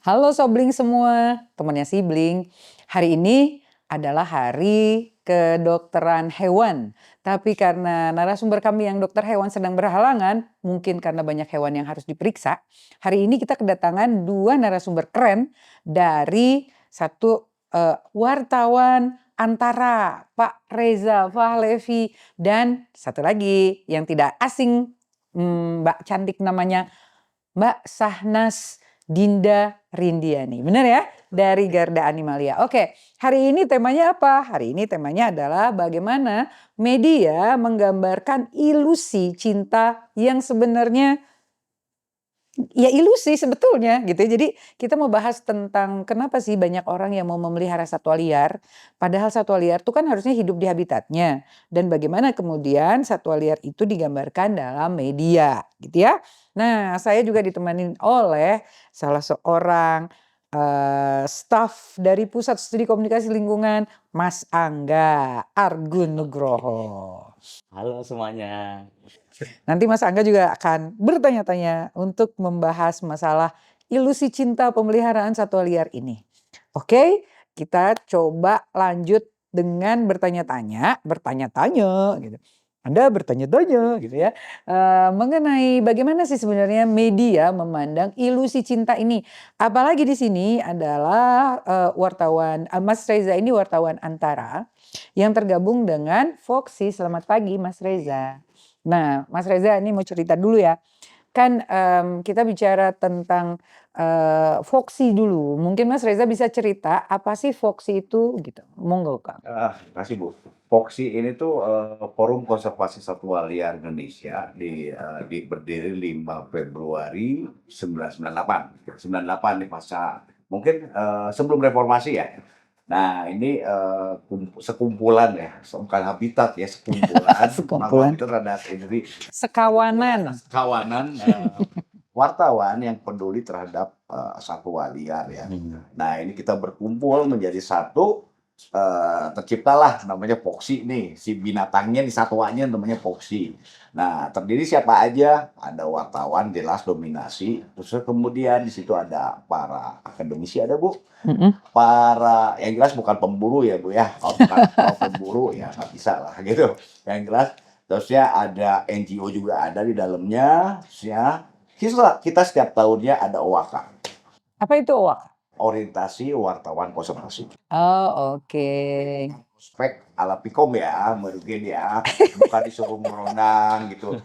Halo Sobling semua, temannya Sibling. Hari ini adalah hari kedokteran hewan. Tapi karena narasumber kami yang dokter hewan sedang berhalangan, mungkin karena banyak hewan yang harus diperiksa, hari ini kita kedatangan 2 narasumber keren dari satu wartawan Antara, Pak Reza Fahlevi, dan satu lagi yang tidak asing, Mbak cantik namanya Mbak Sahnas Dinda Rindiani. Benar ya? Dari Garda Animalia. Oke, hari ini temanya apa? Hari ini temanya adalah bagaimana media menggambarkan ilusi cinta yang sebenarnya ya ilusi sebetulnya gitu ya. Jadi kita mau bahas tentang kenapa sih banyak orang yang mau memelihara satwa liar, padahal satwa liar itu kan harusnya hidup di habitatnya. Dan bagaimana kemudian satwa liar itu digambarkan dalam media gitu ya. Nah, saya juga ditemani oleh salah seorang staf dari Pusat Studi Komunikasi Lingkungan, Mas Angga Argun Nugroho. Halo semuanya. Nanti Mas Angga juga akan bertanya-tanya untuk membahas masalah ilusi cinta pemeliharaan satwa liar ini. Oke, kita coba lanjut dengan bertanya-tanya gitu. Anda bertanya-tanya gitu ya, mengenai bagaimana sih sebenarnya media memandang ilusi cinta ini. Apalagi di sini adalah, wartawan, Mas Reza ini wartawan Antara yang tergabung dengan Foxy. Selamat pagi Mas Reza. Nah, Mas Reza ini mau cerita dulu ya. Kan, kita bicara tentang, Foxy dulu. Mungkin Mas Reza bisa cerita apa sih Foxy itu gitu? Monggo, Kang. Makasih Bu. Foxy ini tuh Forum Konservasi Satwa Liar Indonesia berdiri 5 Februari 1998. 98 nih pasca mungkin sebelum reformasi ya. Nah ini sekumpulan ya, bukan habitat ya, sekumpulan. Sekumpulan. Itu rada ini Sekawanan. kawanan wartawan yang peduli terhadap satwa liar ya. Nah ini kita berkumpul menjadi satu, terciptalah namanya Foxy nih, si binatangnya, nih satwanya namanya Foxy. Nah terdiri siapa aja, ada wartawan jelas dominasi, terus kemudian di situ ada para akademisi ada Bu, para yang jelas bukan pemburu ya Bu ya, kalau pemburu ya nggak bisa lah gitu, yang jelas. Terusnya ada NGO juga ada di dalamnya, terusnya kita setiap tahunnya ada OWAKA, Apa itu OWAK? Orientasi Wartawan Konservasi. Oh, oke. Spek ala Pikom ya, mungkin ya, bukan disuruh meronang gitu,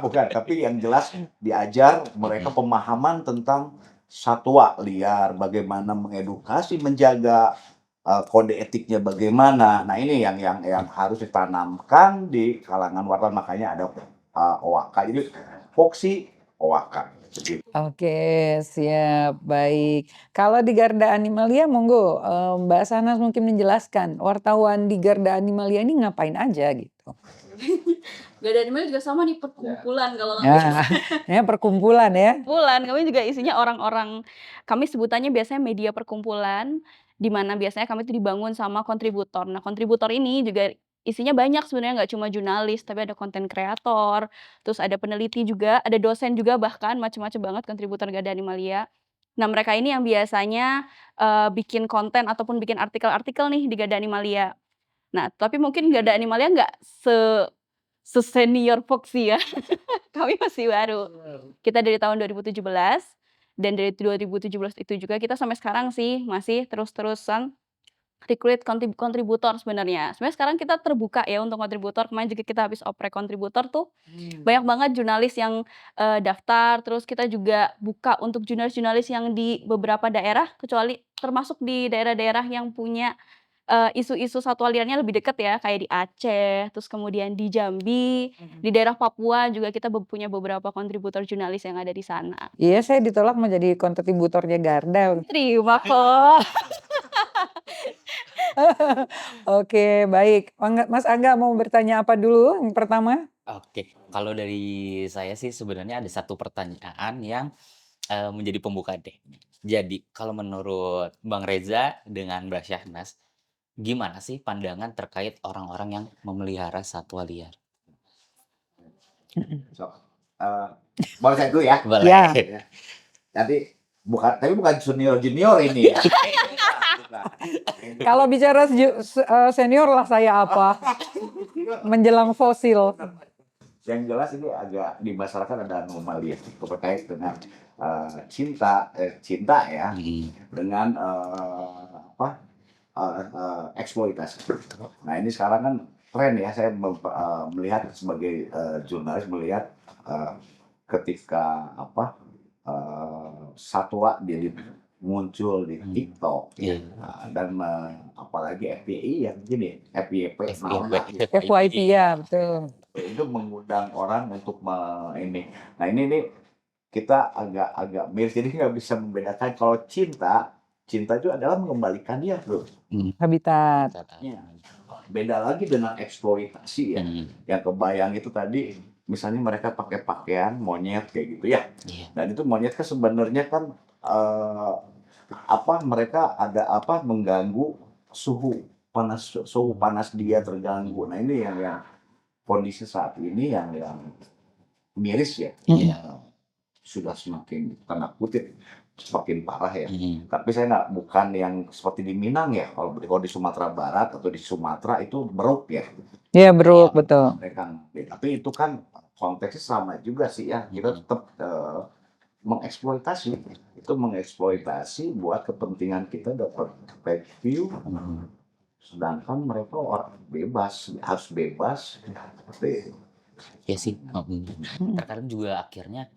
bukan. Tapi yang jelas diajar mereka pemahaman tentang satwa liar, bagaimana mengedukasi, menjaga kode etiknya bagaimana. Nah ini yang harus ditanamkan di kalangan wartawan, makanya ada OWAKA. Jadi Foxy OWAKA. Begitu. Oke, siap, baik. Kalau di Garda Animalia monggo, Mbak Sanas mungkin menjelaskan, wartawan di Garda Animalia ini ngapain aja gitu? Garda Animalia juga sama nih, perkumpulan kalau kami. Nah, ya perkumpulan ya? Perkumpulan, kami juga isinya orang-orang, kami sebutannya biasanya media perkumpulan, di mana biasanya kami itu dibangun sama kontributor. Nah, kontributor ini juga isinya banyak sebenarnya, nggak cuma jurnalis, tapi ada konten kreator, terus ada peneliti juga, ada dosen juga, bahkan macam-macam banget kontributor Garda Animalia. Nah, mereka ini yang biasanya, bikin konten ataupun bikin artikel-artikel nih di Garda Animalia. Nah, tapi mungkin Garda Animalia nggak sesenior Foxy ya. Kami masih baru. Kita dari tahun 2017, dan dari 2017 itu juga kita sampai sekarang sih masih terus-terusan recruit kontributor sebenarnya. Sebenarnya sekarang kita terbuka ya untuk kontributor, kemarin juga kita habis oprek kontributor tuh, banyak banget jurnalis yang, daftar, terus kita juga buka untuk jurnalis-jurnalis yang di beberapa daerah, kecuali termasuk di daerah-daerah yang punya isu-isu satwa liarnya lebih dekat ya, kayak di Aceh, terus kemudian di Jambi, di daerah Papua juga kita punya beberapa kontributor jurnalis yang ada di sana. Iya, saya ditolak menjadi kontributornya Garda. Terima kok. Oke, baik. Mas Angga mau bertanya apa dulu yang pertama? Oke, kalau dari saya sih sebenarnya ada satu pertanyaan yang, menjadi pembuka deh. Jadi kalau menurut Bang Reza dengan Mbak Syahnas, gimana sih pandangan terkait orang-orang yang memelihara satwa liar? So, boleh saya dulu ya? Boleh. Ya. Jadi Tapi bukan junior ini ya. Bukan. Kalau bicara senior lah saya apa? Menjelang fosil. Yang jelas ini agak di masyarakat ada anomali terkait dengan cinta ya dengan eksploitasi. Nah ini sekarang kan tren ya, saya melihat sebagai jurnalis melihat ketika satwa dia muncul di TikTok dan apalagi FYI yang gini FYP FYP ya betul. itu mengundang orang untuk ini. Nah ini nih kita agak miris, jadi nggak bisa membedakan kalau cinta itu adalah mengembalikan dia loh. Habitat. Beda lagi dengan eksploitasi ya. Yang kebayang itu tadi misalnya mereka pakai pakaian monyet kayak gitu ya. Dan itu monyet kan sebenarnya kan mereka ada mengganggu suhu panas dia terganggu. Nah ini yang kondisi saat ini yang miris ya. Sudah semakin tanda kutip semakin parah ya. Tapi saya bukan yang seperti di Minang ya. Kalau di Sumatera Barat atau di Sumatera itu beruk ya. Iya beruk betul. Tapi itu kan konteksnya sama juga sih ya. Kita tetap mengeksploitasi. Itu mengeksploitasi buat kepentingan kita dapat view. Sedangkan mereka orang bebas, harus bebas. Ya sih. Terkadang juga akhirnya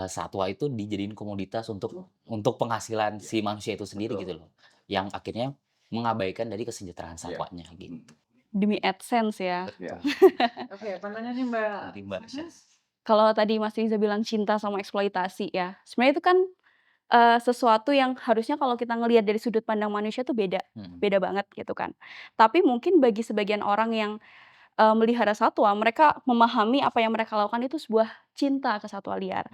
satwa itu dijadiin komoditas untuk penghasilan si manusia itu sendiri gitu loh. Yang akhirnya mengabaikan dari kesejahteraan satwanya gitu. Demi AdSense ya. Oke, pandangannya Mbak. Nanti Mbak Rasya. Kalau tadi Mas Riza bilang cinta sama eksploitasi ya, sebenarnya itu kan sesuatu yang harusnya kalau kita ngelihat dari sudut pandang manusia tuh beda banget gitu kan. Tapi mungkin bagi sebagian orang yang melihara satwa, mereka memahami apa yang mereka lakukan itu sebuah cinta ke satwa liar.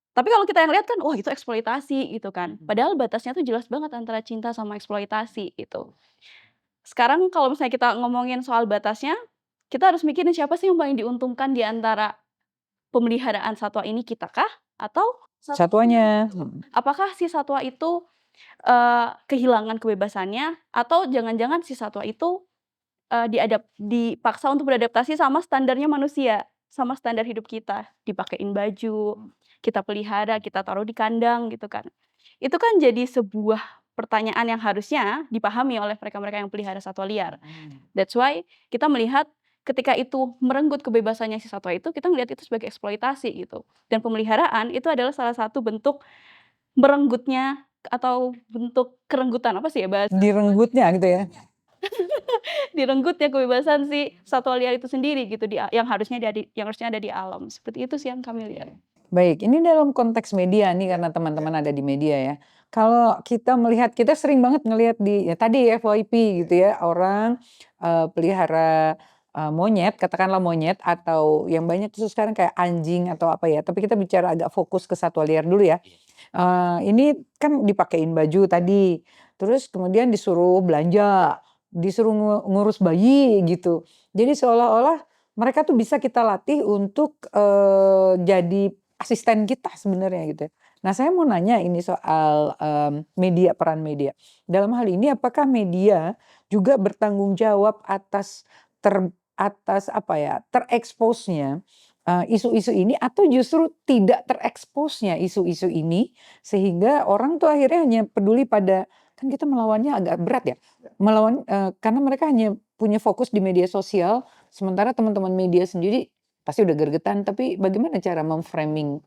Tapi kalau kita yang lihat kan, wah itu eksploitasi gitu kan. Padahal batasnya tuh jelas banget antara cinta sama eksploitasi gitu. Sekarang kalau misalnya kita ngomongin soal batasnya, kita harus mikirin siapa sih yang paling diuntungkan di antara pemeliharaan satwa ini, kita kah? Atau Satwanya. apakah si satwa itu kehilangan kebebasannya? Atau jangan-jangan si satwa itu dipaksa untuk beradaptasi sama standarnya manusia, sama standar hidup kita, dipakein baju, kita pelihara, kita taruh di kandang gitu kan. Itu kan jadi sebuah pertanyaan yang harusnya dipahami oleh mereka-mereka yang pelihara satwa liar. That's why kita melihat ketika itu merenggut kebebasannya si satwa itu, kita melihat itu sebagai eksploitasi gitu. Dan pemeliharaan itu adalah salah satu bentuk merenggutnya atau bentuk kerenggutan apa sih ya bahasa? Direnggutnya gitu ya. Direnggutnya kebebasan si satwa liar itu sendiri gitu yang harusnya ada di alam. Seperti itu sih yang kami lihat. Baik, ini dalam konteks media nih karena teman-teman ada di media ya. Kalau kita melihat, kita sering banget ngelihat di tadi FYP gitu ya, orang pelihara monyet, katakanlah monyet atau yang banyak itu sekarang kayak anjing atau apa ya. Tapi kita bicara agak fokus ke satwa liar dulu ya. Ini kan dipakein baju tadi, terus kemudian disuruh belanja, disuruh ngurus bayi gitu. Jadi seolah-olah mereka tuh bisa kita latih untuk jadi asisten kita sebenarnya gitu ya. Nah saya mau nanya ini soal media, peran media. Dalam hal ini apakah media juga bertanggung jawab atas tereksposnya isu-isu ini atau justru tidak tereksposnya isu-isu ini sehingga orang tuh akhirnya hanya peduli pada kan kita melawannya agak berat ya. Melawan karena mereka hanya punya fokus di media sosial sementara teman-teman media sendiri pasti udah gergetan, tapi bagaimana cara memframing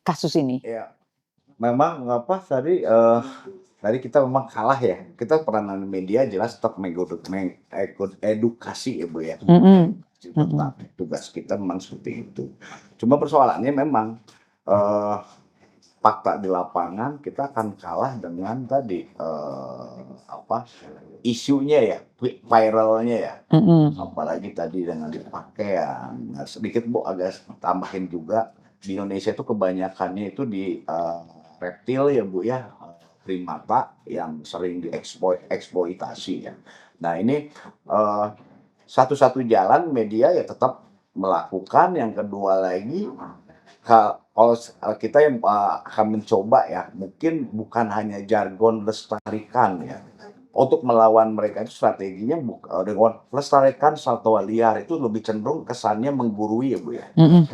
kasus ini? Ya, memang tadi kita memang kalah ya. Kita peranan media jelas tetap edukasi ya Bu ya. Tetap tugas kita memang seperti itu. Cuma persoalannya memang fakta di lapangan kita akan kalah dengan tadi isunya ya, viralnya ya. Apalagi tadi dengan pakaian. Nah, sedikit Bu agak tambahin juga di Indonesia itu kebanyakannya itu di reptil ya Bu ya, primata yang sering dieksploitasi ya. Nah ini satu-satu jalan media ya tetap melakukan. Yang kedua lagi Kalau kita yang akan mencoba ya, mungkin bukan hanya jargon lestarikan ya. Untuk melawan mereka itu strateginya dengan lestarikan satwa liar itu lebih cenderung kesannya menggurui ya Bu ya. Mm-mm.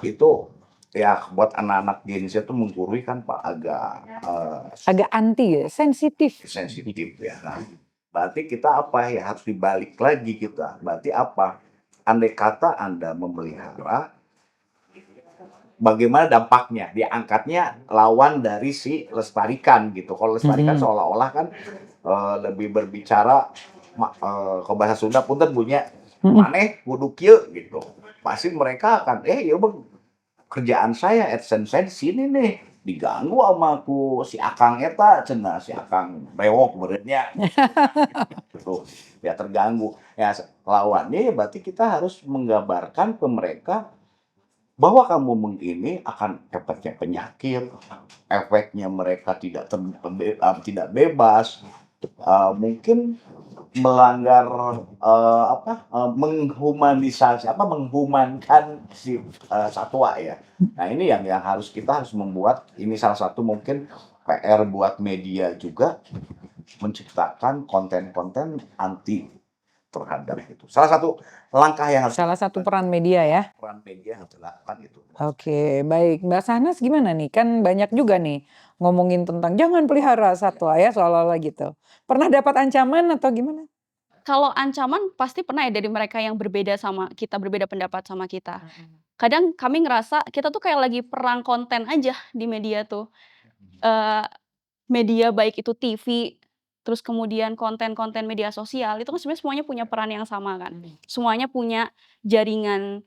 Itu ya buat anak-anak Gen Z itu menggurui kan Pak agak Agak anti ya, sensitif. sensitif ya. Nah, berarti kita apa ya harus dibalik lagi kita. Berarti apa? Andai kata Anda memelihara, bagaimana dampaknya? Diangkatnya lawan dari si lestarikan gitu. Kalau lestarikan Mhm. seolah-olah kan lebih berbicara kalau bahasa Sunda punten punya Mhm. maneh kudu kieu gitu. Pasti mereka akan ya Bang, kerjaan saya AdSense saya di sini nih diganggu sama ku si Akang eta cenah si Akang rewok benernya gitu. Ya terganggu. Ya lawannya ya berarti kita harus menggambarkan ke mereka bahwa kamu ini akan efeknya penyakit, efeknya mereka tidak bebas, mungkin melanggar menghumankan si satwa ya. Nah ini yang kita harus membuat ini salah satu mungkin PR buat media juga menciptakan konten-konten anti terhadap itu. Salah satu langkah yang harus Salah satu peran media ya. peran media harus dilakukan itu. Oke, baik. Mbak Sahnas gimana nih? Kan banyak juga nih ngomongin tentang jangan pelihara satwa ya seolah-olah gitu. Pernah dapat ancaman atau gimana? Kalau ancaman pasti pernah ya dari mereka yang berbeda sama kita, berbeda pendapat sama kita. Kadang kami ngerasa kita tuh kayak lagi perang konten aja di media tuh. Eee, Media baik itu TV, terus kemudian konten-konten media sosial, itu kan sebenarnya semuanya punya peran yang sama kan. Semuanya punya jaringan,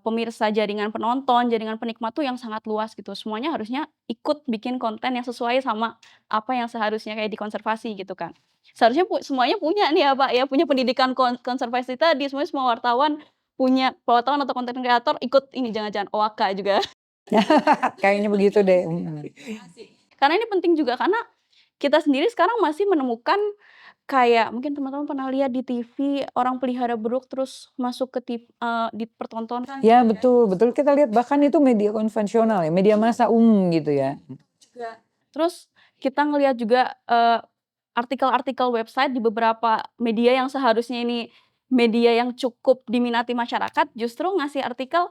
pemirsa, jaringan penonton, jaringan penikmat tuh yang sangat luas gitu. Semuanya harusnya ikut bikin konten yang sesuai sama apa yang seharusnya kayak dikonservasi gitu kan. Seharusnya semuanya punya nih ya Pak ya, punya pendidikan konservasi tadi, semuanya semua wartawan punya wartawan atau konten kreator ikut ini jangan-jangan OAK juga. Kayaknya begitu deh. Mhm. Karena ini penting juga, karena kita sendiri sekarang masih menemukan kayak mungkin teman-teman pernah lihat di TV orang pelihara beruk terus masuk ke dipertontonkan Ya gitu betul, betul kita lihat bahkan itu media konvensional ya, media massa umum gitu ya. juga. Terus kita ngelihat juga, artikel-artikel website di beberapa media yang seharusnya ini media yang cukup diminati masyarakat, justru ngasih artikel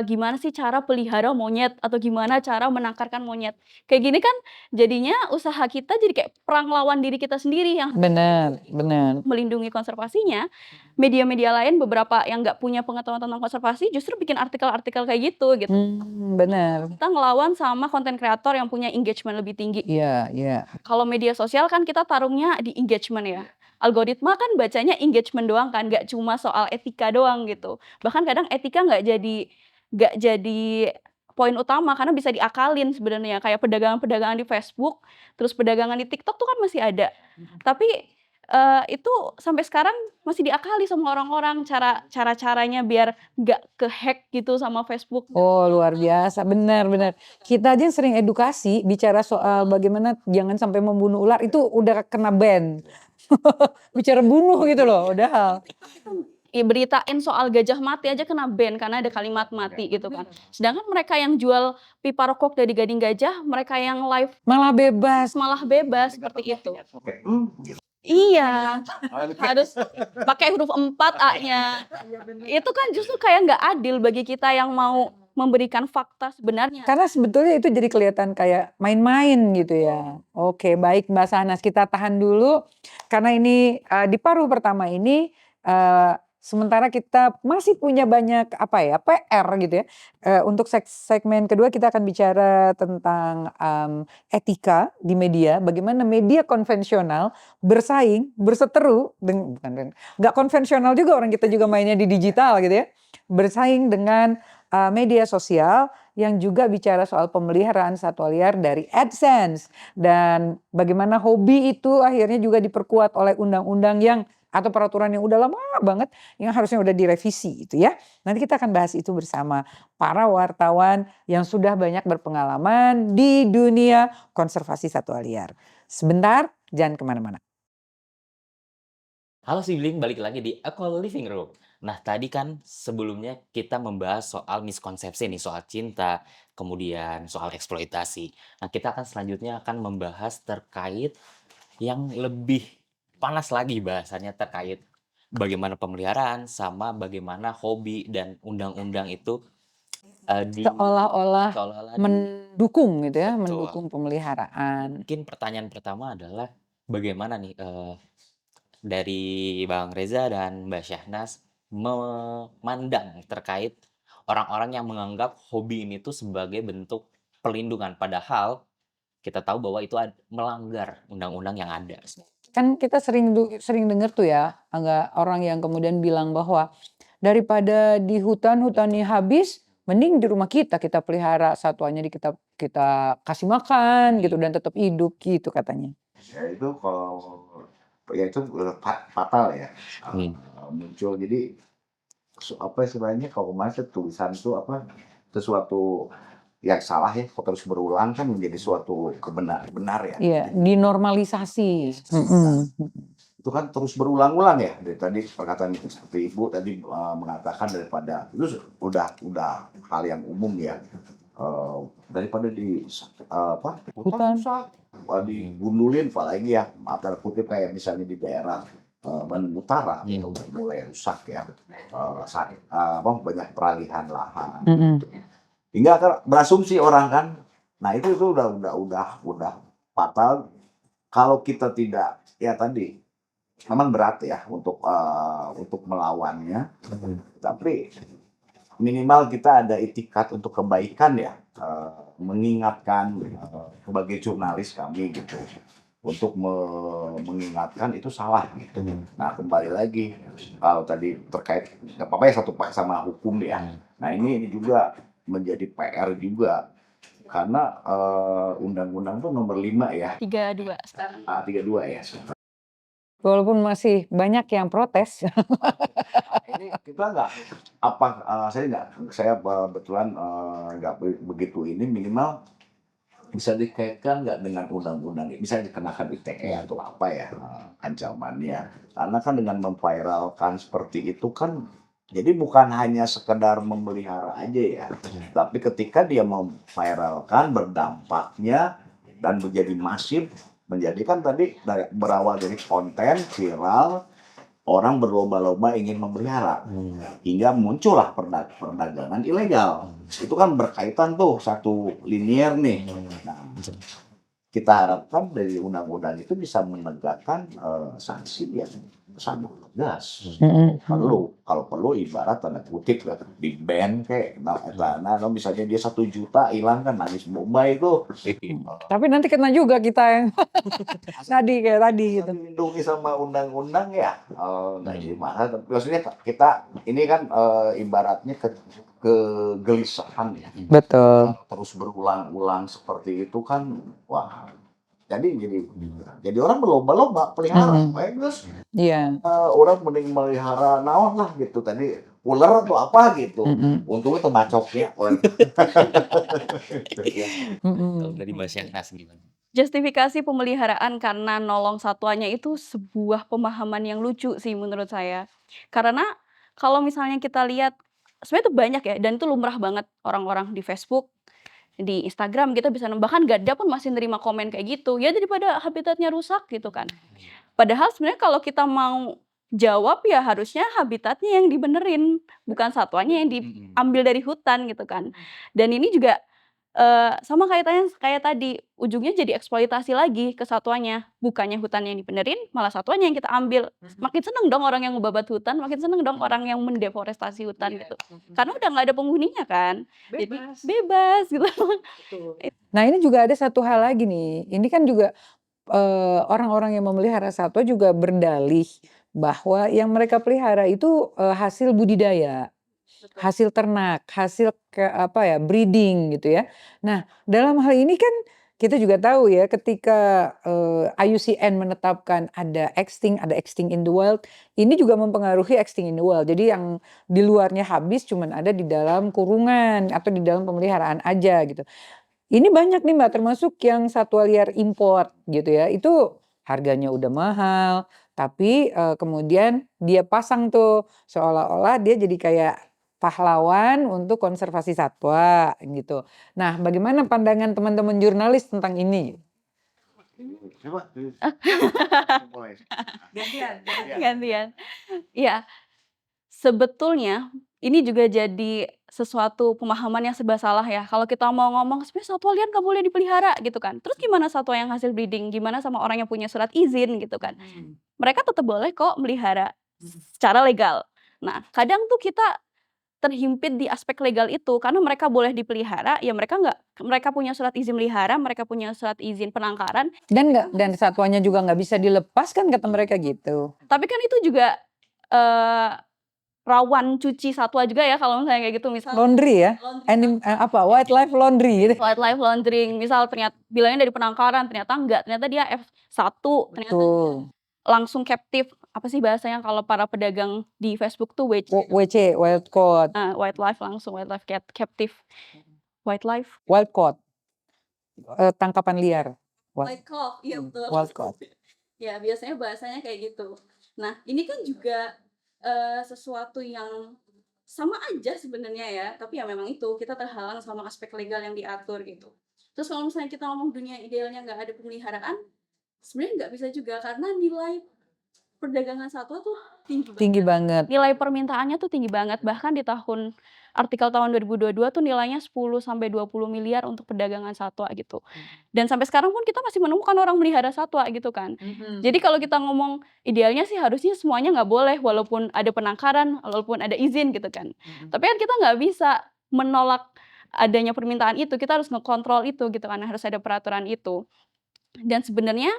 gimana sih cara pelihara monyet atau gimana cara menangkarkan monyet. Kayak gini kan jadinya usaha kita jadi kayak perang lawan diri kita sendiri yang Benar, benar. melindungi konservasinya, media-media lain beberapa yang nggak punya pengetahuan tentang konservasi justru bikin artikel-artikel kayak gitu. Benar. Kita ngelawan sama konten kreator yang punya engagement lebih tinggi. Iya, iya. Kalau media sosial kan kita tarungnya di engagement ya. Algoritma kan bacanya engagement doang kan, nggak cuma soal etika doang gitu. Bahkan kadang etika nggak jadi poin utama karena bisa diakalin sebenarnya. Kayak pedagangan-pedagangan di Facebook, terus pedagangan di TikTok tuh kan masih ada. Tapi, itu sampai sekarang masih diakali sama orang-orang cara-caranya biar nggak ke-hack gitu sama Facebook. Oh luar biasa, benar, benar. Kita aja sering edukasi bicara soal bagaimana jangan sampai membunuh ular itu udah kena ban. Bicara bunuh gitu loh, udah. Beritain soal gajah mati aja kena ban karena ada kalimat mati gitu kan. Sedangkan mereka yang jual pipa rokok dari gading gajah, mereka yang live Malah bebas. malah bebas seperti itu. Oke. Gitu. Iya, harus pakai huruf 4 A-nya. Itu kan justru kayak nggak adil bagi kita yang mau memberikan fakta sebenarnya. Karena sebetulnya itu jadi kelihatan kayak main-main gitu ya. Oke, baik Mbak Sahnas, kita tahan dulu karena ini di paruh pertama ini sementara kita masih punya banyak PR gitu ya. Untuk segmen kedua kita akan bicara tentang etika di media, bagaimana media konvensional bersaing, berseteru bukan nggak konvensional juga, orang kita juga mainnya di digital gitu ya. Bersaing dengan media sosial yang juga bicara soal pemeliharaan satwa liar dari AdSense dan bagaimana hobi itu akhirnya juga diperkuat oleh undang-undang yang atau peraturan yang udah lama banget yang harusnya udah direvisi itu ya. Nanti kita akan bahas itu bersama para wartawan yang sudah banyak berpengalaman di dunia konservasi satwa liar. Sebentar, jangan kemana-mana. Halo sibling, balik lagi di Equal Living Room. Nah, tadi kan sebelumnya kita membahas soal miskonsepsi nih, soal cinta, kemudian soal eksploitasi. Nah, kita akan selanjutnya akan membahas terkait yang lebih panas lagi bahasannya terkait bagaimana pemeliharaan sama bagaimana hobi dan undang-undang itu Seolah-olah seolah-olah mendukung gitu ya, betul. mendukung pemeliharaan. Mungkin pertanyaan pertama adalah bagaimana nih dari Bang Reza dan Mbak Syahnas memandang terkait orang-orang yang menganggap hobi ini tuh sebagai bentuk perlindungan, padahal kita tahu bahwa itu melanggar undang-undang yang ada. Kan kita sering dengar tuh ya, agak orang yang kemudian bilang bahwa daripada di hutan, hutannya habis, mending di rumah kita pelihara satwanya, kita kita kasih makan gitu dan tetap hidup gitu katanya. Ya itu kalau ya itu fatal ya, Hmm. muncul. Jadi apa istilahnya, kalau kemarin tulisan itu apa, sesuatu yang salah ya kok terus berulang kan menjadi suatu benar ya. Iya, dinormalisasi. Itu kan terus berulang-ulang ya. Dari tadi perkataan itu seperti Ibu tadi mengatakan, daripada itu udah hal yang umum ya. Daripada di apa, Hutan. rusak, digundulin, apalagi ya maaf tanda kutip kayak misalnya di daerah Bandung Utara itu udah mulai rusak ya. Banyak peralihan lahan. Hingga kan berasumsi orang kan, nah itu udah fatal kalau kita tidak, ya tadi memang berat ya untuk melawannya, tapi minimal kita ada itikat untuk kebaikan ya, mengingatkan sebagai jurnalis kami gitu, untuk mengingatkan itu salah gitu. Nah kembali lagi kalau tadi terkait nggak apa-apa ya satu pak sama hukum ya. Nah ini juga menjadi PR juga karena undang-undang tuh nomor 5 ya, 32 sekarang. 32 ya. Walaupun masih banyak yang protes. Ini kita nggak saya kebetulan nggak begitu ini, minimal bisa dikaitkan nggak dengan undang-undang, bisa dikenakan ITE atau apa ya ancamannya, karena kan dengan memviralkan seperti itu kan, jadi bukan hanya sekedar memelihara aja ya, tapi ketika dia memviralkan berdampaknya dan menjadi masif, menjadikan tadi berawal dari konten viral, orang berlomba-lomba ingin memelihara, hingga muncullah perdagangan ilegal. Itu kan berkaitan tuh, satu linier nih. Nah, kita harapkan dari undang-undang itu bisa menegakkan sanksi yang sangat tegas. Kalau perlu ibarat tanda kutip di ban kayak misalnya dia 1 juta hilang kan nangis bombay itu. Tapi nanti kena juga kita yang kayak tadi gitu. Dilindungi sama undang-undang ya, nggak jadi masalah. Maksudnya kita ini kan ibaratnya kegelisahan ya. Betul. Terus berulang-ulang seperti itu kan, wah. Jadi orang berlomba-lomba pelihara, terus Iya. orang mending melihara naon lah gitu tadi, ular atau apa gitu. Untungnya tembacoknya. Kalau dari Mbak Syahnas gimana? Justifikasi pemeliharaan karena nolong satwanya itu sebuah pemahaman yang lucu sih menurut saya. Karena kalau misalnya kita lihat, sebenarnya itu banyak ya, dan itu lumrah banget orang-orang di Facebook, di Instagram kita bisa bahkan Gada pun masih nerima komen kayak gitu, ya daripada habitatnya rusak gitu kan. Padahal sebenarnya kalau kita mau jawab ya harusnya habitatnya yang dibenerin, bukan satwanya yang diambil dari hutan gitu kan. Dan ini juga sama kayak tadi, ujungnya jadi eksploitasi lagi ke satwanya, bukannya hutannya yang dibenerin, malah satwanya yang kita ambil. Makin seneng dong orang yang ngebabat hutan, makin seneng dong orang yang mendeforestasi hutan gitu. Karena udah nggak ada penghuninya kan, jadi bebas gitu. Nah ini juga ada satu hal lagi nih, ini kan juga orang-orang yang memelihara satwa juga berdalih bahwa yang mereka pelihara itu hasil budidaya, hasil ternak, hasil breeding gitu ya. Nah dalam hal ini kan kita juga tahu ya, ketika IUCN menetapkan ada extinct in the wild, ini juga mempengaruhi extinct in the wild. Jadi yang di luarnya habis cuman ada di dalam kurungan atau di dalam pemeliharaan aja gitu. Ini banyak nih Mbak, termasuk yang satwa liar import gitu ya, itu harganya udah mahal, Tapi kemudian dia pasang tuh seolah-olah dia jadi kayak pahlawan untuk konservasi satwa gitu. Nah, bagaimana pandangan teman-teman jurnalis tentang ini? Coba. Mulai. Gantian. Gantian. Iya, sebetulnya ini juga jadi sesuatu pemahaman yang serba salah ya. Kalau kita mau ngomong, "Sebenarnya satwa liar nggak boleh dipelihara," gitu kan. Terus gimana satwa yang hasil breeding? Gimana sama orang yang punya surat izin gitu kan? Mereka tetap boleh kok melihara secara legal. Nah, kadang tuh kita terhimpit di aspek legal itu, karena mereka boleh dipelihara, ya mereka punya surat izin melihara, mereka punya surat izin penangkaran, Dan satwanya juga nggak bisa dilepas kan kata mereka gitu. tapi kan itu juga, eee, rawan cuci satwa juga ya kalau misalnya kayak gitu, misal Laundry ya? Wildlife laundry gitu. wildlife laundering, misal bilangnya dari penangkaran, ternyata enggak, ternyata dia F1, ternyata Tuh. langsung captive, apa sih bahasanya kalau para pedagang di Facebook tuh WC, wild caught. wildlife langsung, wildlife captive. Wildlife? Wild caught. Tangkapan liar. Wild caught, iya betul. Wild caught. Ya, biasanya bahasanya kayak gitu. Nah, ini kan juga, sesuatu yang sama aja sebenarnya ya, tapi ya memang itu, kita terhalang sama aspek legal yang diatur gitu. Terus kalau misalnya kita ngomong dunia idealnya nggak ada pemeliharaan, sebenarnya nggak bisa juga, karena nilai perdagangan satwa tuh Tinggi banget. Nilai permintaannya tuh tinggi banget, bahkan di artikel tahun 2022 tuh nilainya 10-20 miliar untuk perdagangan satwa gitu. Dan sampai sekarang pun kita masih menemukan orang melihara satwa gitu kan. Jadi kalau kita ngomong idealnya sih harusnya semuanya nggak boleh, walaupun ada penangkaran, walaupun ada izin gitu kan. Tapi kan kita nggak bisa menolak adanya permintaan itu, kita harus ngekontrol itu gitu kan, harus ada peraturan itu. Dan sebenarnya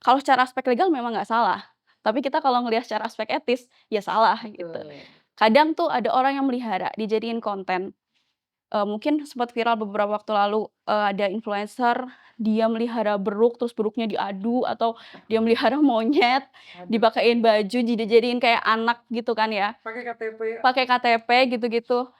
kalau secara aspek legal memang nggak salah, tapi kita kalau ngelihat secara aspek etis, ya salah gitu. Kadang tuh ada orang yang melihara, dijadiin konten. Mungkin sempat viral beberapa waktu lalu, ada influencer, dia melihara beruk, terus beruknya diadu, atau dia melihara monyet, dipakein baju, dijadiin kayak anak gitu kan ya, Pakai KTP. pakai KTP gitu-gitu.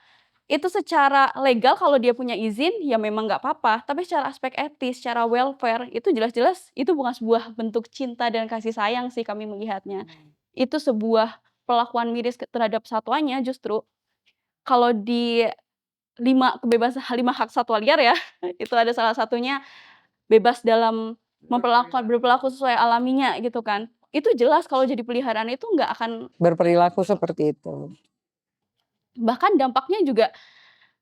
Itu secara legal kalau dia punya izin, ya memang nggak apa-apa, tapi secara aspek etis, secara welfare, itu jelas-jelas itu bukan sebuah bentuk cinta dan kasih sayang sih kami melihatnya. Itu sebuah perlakuan miris terhadap satwanya justru. Kalau di 5 hak satwa liar ya, itu ada salah satunya bebas dalam berperilaku sesuai alaminya gitu kan. Itu jelas kalau jadi peliharaan itu nggak akan, Berperilaku seperti itu. bahkan dampaknya juga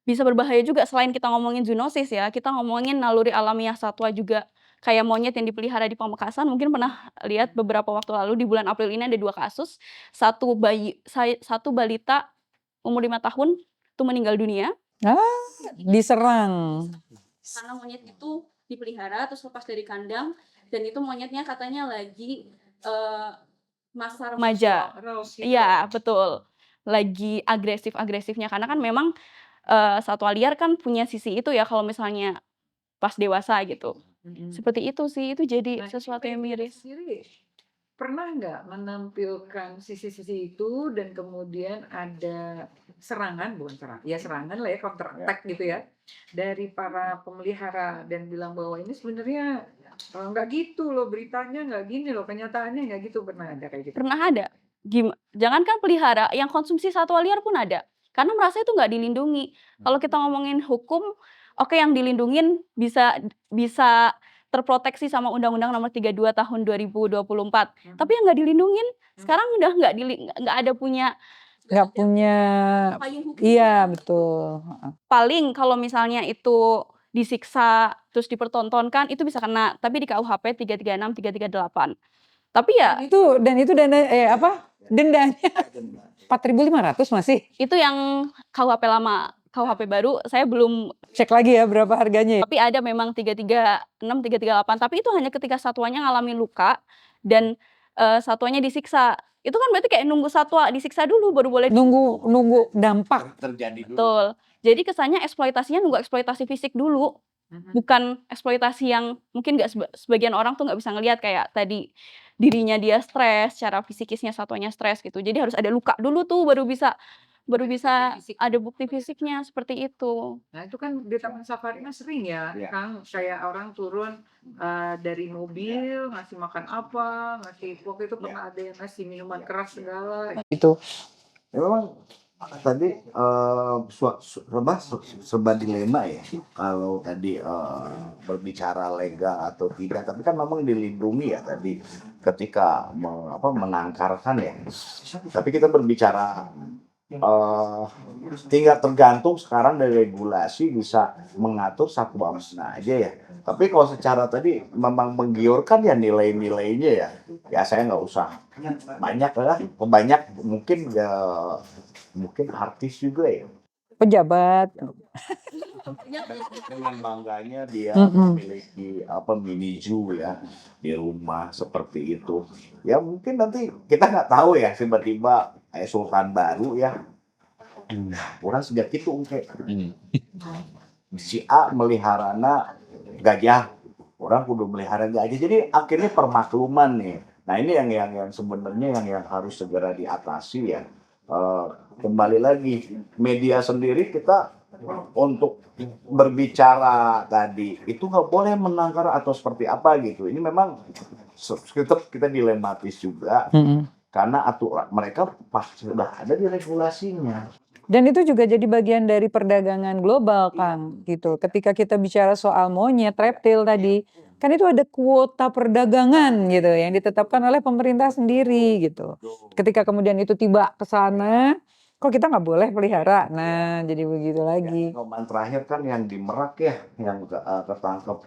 bisa berbahaya juga. Selain kita ngomongin zoonosis ya, kita ngomongin naluri alamiah satwa juga. Kayak monyet yang dipelihara di Pamekasan, mungkin pernah lihat beberapa waktu lalu, di bulan April ini ada 2 kasus, satu balita umur 5 tahun itu meninggal dunia Diserang. karena monyet itu dipelihara terus lepas dari kandang, dan itu monyetnya katanya lagi, masa remaja. Iya, betul. Lagi agresif-agresifnya, karena kan memang, satwa liar kan punya sisi itu ya kalau misalnya pas dewasa gitu. Seperti itu sih, itu jadi sesuatu yang miris. Sendiri pernah nggak menampilkan sisi-sisi itu dan kemudian ada serangan lah ya, counter attack gitu ya, dari para pemelihara dan bilang bahwa ini sebenarnya nggak gitu loh, beritanya nggak gini loh, kenyataannya nggak gitu, pernah ada kayak gitu? Pernah ada. Jangankan pelihara, yang konsumsi satwa liar pun ada. Karena merasa itu nggak dilindungi. Kalau kita ngomongin hukum, oke, yang dilindungin bisa terproteksi sama Undang-Undang Nomor 32 Tahun 2024. Tapi yang nggak dilindungin, sekarang udah nggak ada punya Nggak punya, payung hukum. iya betul. Paling kalau misalnya itu disiksa, terus dipertontonkan, itu bisa kena. Tapi di KUHP 336, 338. Tapi ya Itu dendanya 4.500 masih. itu yang KUHP lama. KUHP baru saya belum Cek lagi ya berapa harganya ya. tapi ada memang 336, 338, tapi itu hanya ketika satwanya ngalamin luka dan, satwanya disiksa. Itu kan berarti kayak nunggu satwa disiksa dulu baru boleh. Nunggu dampak. Terjadi dulu. Betul. Jadi kesannya eksploitasinya nunggu eksploitasi fisik dulu, bukan eksploitasi yang mungkin nggak sebagian orang tuh nggak bisa ngelihat kayak tadi dirinya dia stres, secara fisikisnya satwanya stres gitu. Jadi harus ada luka dulu tuh baru bisa Fisik. ada bukti fisiknya seperti itu. Nah, itu kan di taman safari mah sering ya, Iya. Kang, kayak orang turun dari mobil, ngasih makan apa, ngasih waktu itu pernah ada yang ngasih minuman keras segala. Itu. Ya memang tadi serba dilema ya kalau tadi berbicara legal atau tidak, tapi kan memang dilindungi ya tadi ketika menangkarkan ya. Tapi kita berbicara tinggal tergantung sekarang dari regulasi bisa mengatur satwa mana aja ya. Tapi kalau secara tadi memang menggiurkan ya nilai-nilainya ya. Ya saya nggak usah banyak lah, banyak mungkin artis juga ya. Pejabat. Dengan bangganya dia Mm-mm. memiliki mini zoo ya di rumah seperti itu. Ya mungkin nanti kita nggak tahu ya tiba-tiba sultan baru ya. Orang sejak itu kayak si A meliharana gajah, orang kudu melihara gajah. Jadi akhirnya permakluman nih. Nah ini yang sebenarnya yang harus segera diatasi ya. Kembali lagi media sendiri kita untuk berbicara tadi itu nggak boleh menangkar atau seperti apa gitu. Ini memang tetap kita dilematis juga karena aturan mereka pasti sudah ada di regulasinya. Dan itu juga jadi bagian dari perdagangan global, Kang, gitu. Ketika kita bicara soal monyet, reptil tadi, kan itu ada kuota perdagangan gitu yang ditetapkan oleh pemerintah sendiri gitu. Ketika kemudian itu tiba ke sana, kok kita nggak boleh pelihara? Nah, jadi begitu lagi. Pengumuman terakhir kan yang di Merak ya, yang ketangkep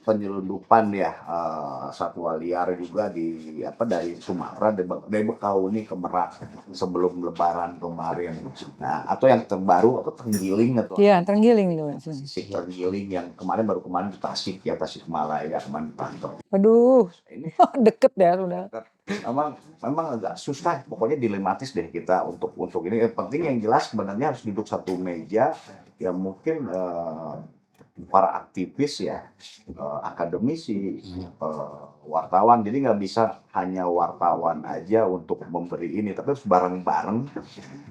penyelundupan ya satwa liar juga dari Sumatera dari Bekauni ke Merak sebelum Lebaran kemarin. Nah, atau yang terbaru Tenggiling atau Iya, terenggiling itu. sisik Tenggiling yang kemarin di Tasikmalaya kemarin ditangkap. Aduh, Ini deket ya sudah. memang agak susah, pokoknya dilematis deh kita untuk ini. Yang penting yang jelas sebenarnya harus duduk satu meja ya mungkin para aktivis ya, akademisi, wartawan. Jadi nggak bisa hanya wartawan aja untuk memberi ini, tapi harus bareng-bareng.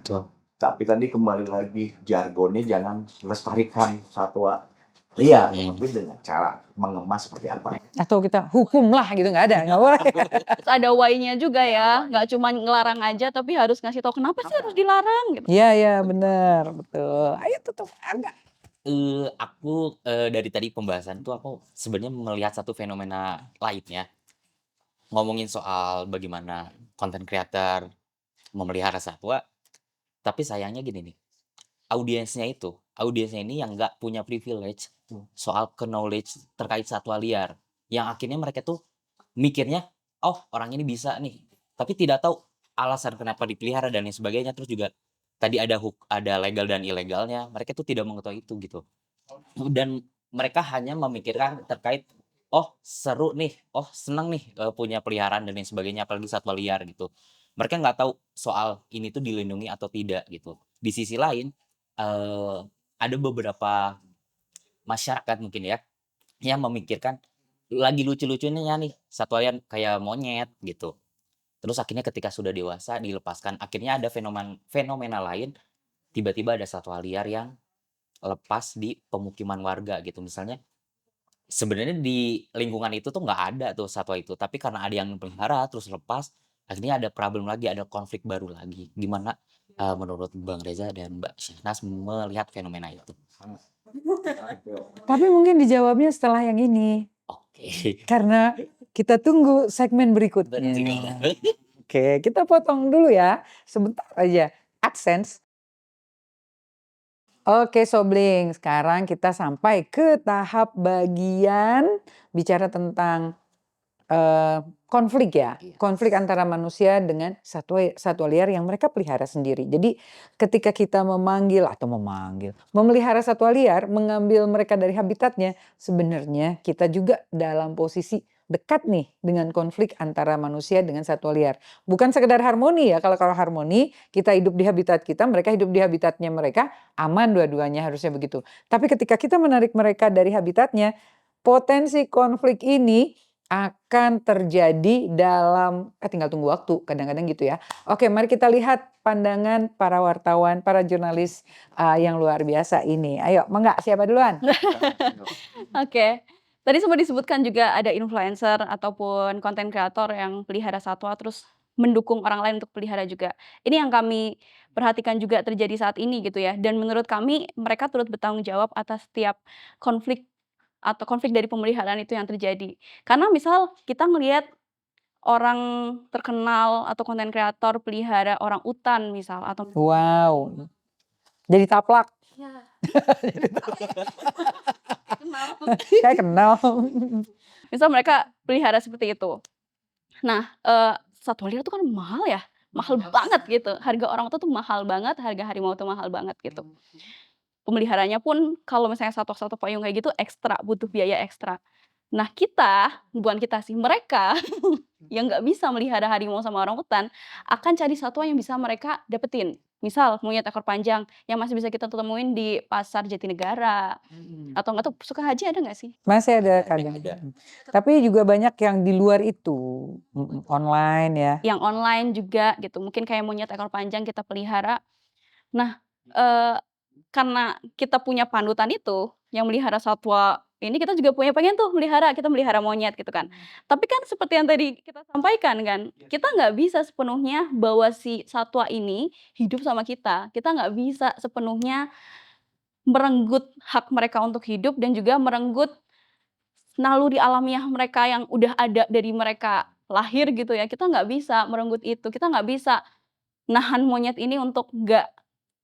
Betul. Tapi tadi kembali lagi jargonnya jangan lestarikan satwa liar, tapi dengan cara mengemas seperti apa. Atau kita hukum lah gitu, nggak ada, nggak boleh. Terus ada why-nya juga ya, nggak cuma ngelarang aja tapi harus ngasih tahu kenapa sih harus dilarang gitu. Iya, iya, benar, betul. Ayo tutup harga. Aku dari tadi pembahasan tuh aku sebenarnya melihat satu fenomena lain ya. Ngomongin soal bagaimana konten creator memelihara satwa, tapi sayangnya gini nih, audiensnya ini yang nggak punya privilege soal knowledge terkait satwa liar, yang akhirnya mereka tuh mikirnya, oh orang ini bisa nih, tapi tidak tahu alasan kenapa dipelihara dan lain sebagainya. Terus juga tadi ada legal dan ilegalnya, mereka tuh tidak mengetahui itu gitu. Dan mereka hanya memikirkan terkait, oh seru nih, oh seneng nih punya peliharaan dan lain sebagainya, apalagi satwa liar gitu. Mereka nggak tahu soal ini tuh dilindungi atau tidak gitu. Di sisi lain, ada beberapa masyarakat mungkin ya, yang memikirkan lagi lucu-lucunya nih satwa liar kayak monyet gitu. Terus akhirnya ketika sudah dewasa dilepaskan, akhirnya ada fenomena lain, tiba-tiba ada satwa liar yang lepas di pemukiman warga gitu. Misalnya sebenarnya di lingkungan itu tuh nggak ada tuh satwa itu, tapi karena ada yang pelihara terus lepas, akhirnya ada problem lagi, ada konflik baru lagi. Gimana menurut Bang Reza dan Mbak Syahnas melihat fenomena itu? Tapi mungkin dijawabnya setelah yang ini. Oke. Karena kita tunggu segmen berikutnya. Betul. Oke, kita potong dulu ya. Sebentar aja. AdSense. Oke Sobling, sekarang kita sampai ke tahap bagian bicara tentang konflik ya. Iya. Konflik antara manusia dengan satwa liar yang mereka pelihara sendiri. Jadi ketika kita memelihara satwa liar, mengambil mereka dari habitatnya, sebenarnya kita juga dalam posisi dekat nih dengan konflik antara manusia dengan satwa liar. Bukan sekedar harmoni ya, kalau harmoni kita hidup di habitat kita, mereka hidup di habitatnya mereka, aman dua-duanya harusnya begitu. Tapi ketika kita menarik mereka dari habitatnya, potensi konflik ini akan terjadi dalam tinggal tunggu waktu, kadang-kadang gitu ya. Oke, mari kita lihat pandangan para wartawan, para jurnalis yang luar biasa ini. Ayo, mangga, siapa duluan? Oke. Tadi sempat disebutkan juga ada influencer ataupun konten kreator yang pelihara satwa terus mendukung orang lain untuk pelihara juga. Ini yang kami perhatikan juga terjadi saat ini gitu ya. Dan menurut kami mereka turut bertanggung jawab atas setiap konflik atau konflik dari pemeliharaan itu yang terjadi. Karena misal kita ngelihat orang terkenal atau konten kreator pelihara orang utan misal atau Wow, jadi taplak. ya, Saya kenal. misal mereka pelihara seperti itu. Nah, satwa liar itu kan mahal ya, mahal banget gitu. Harga orang tua tuh mahal banget, harga harimau tuh mahal banget gitu. Pemeliharanya pun kalau misalnya satwa-satwa payung kayak gitu ekstra, butuh biaya ekstra. Nah kita, bukan kita sih, mereka yang nggak bisa melihara harimau sama orang hutan, akan cari satwa yang bisa mereka dapetin. Misal monyet ekor panjang yang masih bisa kita temuin di pasar Jatinegara, atau nggak tuh Sukahaji ada nggak sih? Masih ada Ada, kadang. ada. Tapi juga banyak yang di luar itu, online ya. Yang online juga gitu, mungkin kayak monyet ekor panjang kita pelihara. Nah, eee, karena kita punya panutan itu, yang melihara satwa ini kita juga pengen tuh kita melihara monyet gitu kan. Tapi kan seperti yang tadi kita sampaikan kan, kita nggak bisa sepenuhnya bawa si satwa ini hidup sama kita. Kita nggak bisa sepenuhnya merenggut hak mereka untuk hidup dan juga merenggut naluri alamiah mereka yang udah ada dari mereka lahir gitu ya. Kita nggak bisa merenggut itu, kita nggak bisa nahan monyet ini untuk nggak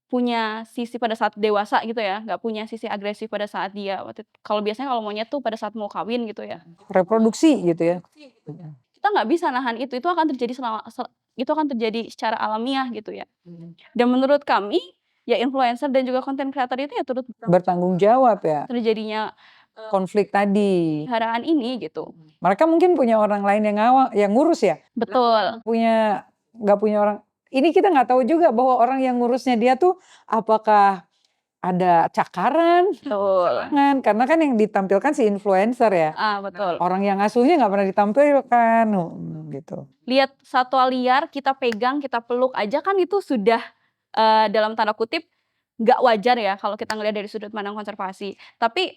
punya sisi pada saat dewasa gitu ya, nggak punya sisi agresif pada saat dia kalau biasanya kalau monyet tuh pada saat mau kawin gitu ya. Reproduksi gitu ya. Kita nggak bisa nahan itu akan terjadi itu akan terjadi secara alamiah gitu ya. Dan menurut kami, ya influencer dan juga konten kreator itu ya turut Bertanggung jawab ya, terjadinya konflik tadi. pemeliharaan ini gitu. Mereka mungkin punya orang lain yang ngurus ya, Betul. nggak punya orang. Ini kita nggak tahu juga bahwa orang yang ngurusnya dia tuh apakah ada cakaran, Betul. karena kan yang ditampilkan si influencer ya. Betul. Orang yang ngasuhnya nggak pernah ditampilkan, gitu. Lihat satwa liar kita pegang, kita peluk aja kan itu sudah dalam tanda kutip nggak wajar ya kalau kita ngelihat dari sudut pandang konservasi. Tapi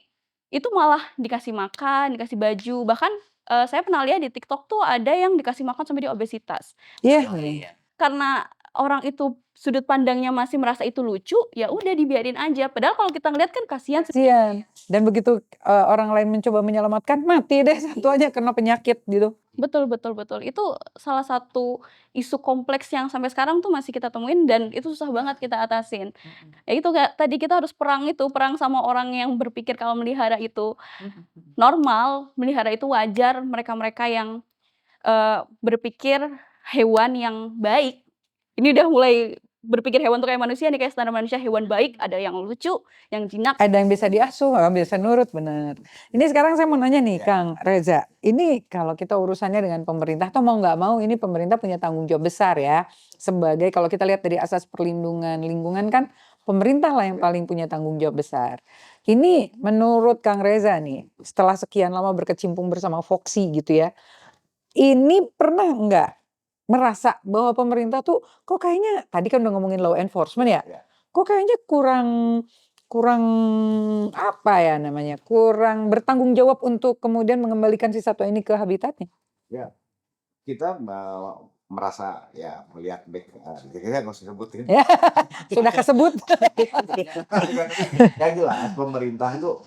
itu malah dikasih makan, dikasih baju, bahkan saya pernah lihat di TikTok tuh ada yang dikasih makan sampai dia obesitas. Iya. Oh, iya. Karena orang itu sudut pandangnya masih merasa itu lucu, ya udah dibiarin aja. Padahal kalau kita ngelihat kan kasihan. Kasian. Dan begitu orang lain mencoba menyelamatkan, mati deh satunya kena penyakit gitu. Betul betul betul. Itu salah satu isu kompleks yang sampai sekarang tuh masih kita temuin dan itu susah banget kita atasin. Ya itu kayak tadi kita harus perang sama orang yang berpikir kalau melihara itu normal, melihara itu wajar, mereka-mereka yang berpikir hewan yang baik. Ini udah mulai berpikir hewan tuh kayak manusia nih, kayak standar manusia, hewan baik, ada yang lucu, yang jinak. Ada yang bisa diasuh, bisa nurut, bener. Ini sekarang saya mau nanya nih, Kang Reza. Ini kalau kita urusannya dengan pemerintah, toh mau nggak mau ini pemerintah punya tanggung jawab besar ya. Sebagai kalau kita lihat dari asas perlindungan lingkungan kan, pemerintah lah yang paling punya tanggung jawab besar. Ini menurut Kang Reza nih, setelah sekian lama berkecimpung bersama Foxy gitu ya, ini pernah nggak merasa bahwa pemerintah tuh kok kayaknya tadi kan udah ngomongin law enforcement ya, kok kayaknya kurang apa ya namanya, kurang bertanggung jawab untuk kemudian mengembalikan si satwa ini ke habitatnya? Ya, kita merasa ya melihat kita nggak usah sebutin. Ya, sudah kesebut. Yang jelas pemerintah itu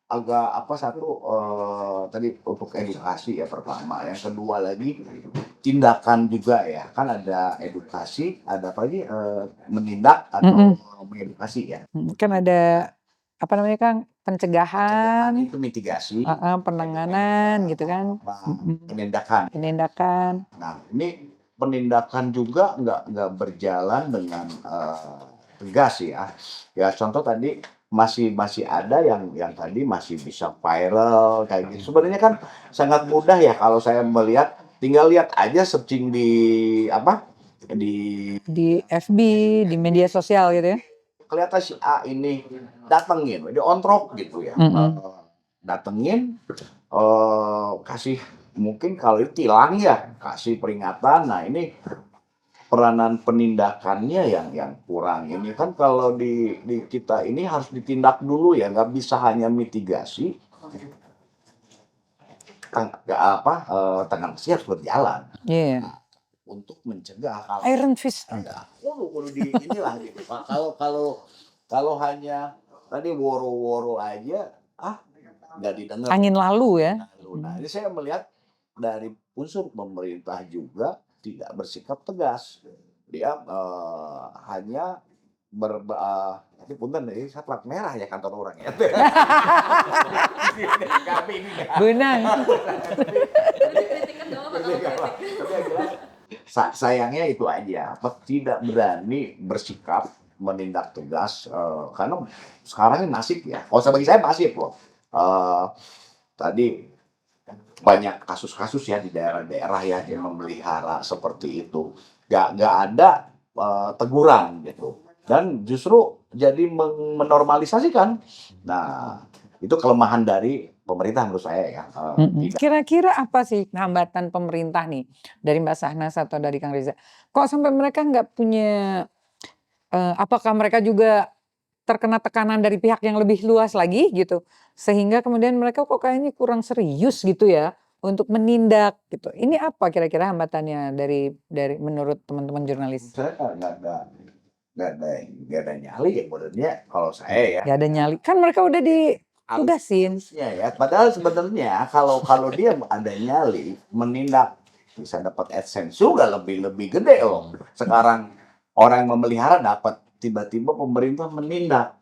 agak tadi untuk edukasi ya pertama, yang kedua lagi tindakan juga ya, kan ada edukasi, ada apa lagi menindak atau mengedukasi ya. Kan ada apa namanya Kang, pencegahan, Itu mitigasi, penanganan gitu kan, penindakan. Nah ini penindakan juga nggak berjalan dengan tegas ya. Ya contoh tadi masih ada yang tadi masih bisa viral kayak gitu. Sebenarnya kan sangat mudah ya kalau saya melihat, tinggal lihat aja searching di FB, di media sosial gitu ya. Kelihatan si A ini datengin, dia ontrok gitu ya. Datengin, kasih mungkin kalau itu tilang ya, kasih peringatan. Nah ini peranan penindakannya yang kurang. Ini kan kalau di kita ini harus ditindak dulu ya, nggak bisa hanya mitigasi. Tangan besi harus berjalan. Iya. Nah, untuk mencegah kalau Iron Fist. kudu di inilah gitu. Pak. Kalau hanya tadi woro-woro aja, nggak didengar. Angin lalu ya. Nah, ini saya melihat dari unsur pemerintah juga tidak bersikap tegas. Dia hanya tapi punten ini saya plat merah ya kantor orang ya. Benang. Sayangnya itu aja, tidak berani bersikap menindak tegas karena sekarang ini masif ya. Kalau bagi saya masif loh. Tadi banyak kasus-kasus ya di daerah-daerah ya yang memelihara seperti itu. Gak ada teguran gitu. Dan justru jadi menormalisasikan. Nah, itu kelemahan dari pemerintah menurut saya ya. Kira-kira apa sih hambatan pemerintah nih dari Mbak Sahnas atau dari Kang Reza? Kok sampai mereka nggak punya, apakah mereka juga terkena tekanan dari pihak yang lebih luas lagi gitu, sehingga kemudian mereka kok kayaknya kurang serius gitu ya untuk menindak gitu. Ini apa kira-kira hambatannya dari menurut teman-teman jurnalis? Saya nggak ada nyali ya sebenarnya kalau saya ya. Gak ada nyali, kan mereka udah ditugasin. Harusnya ya. Padahal sebenarnya kalau dia ada nyali menindak bisa dapat AdSense juga lebih gede loh. Sekarang orang yang memelihara dapat tiba-tiba pemerintah menindak.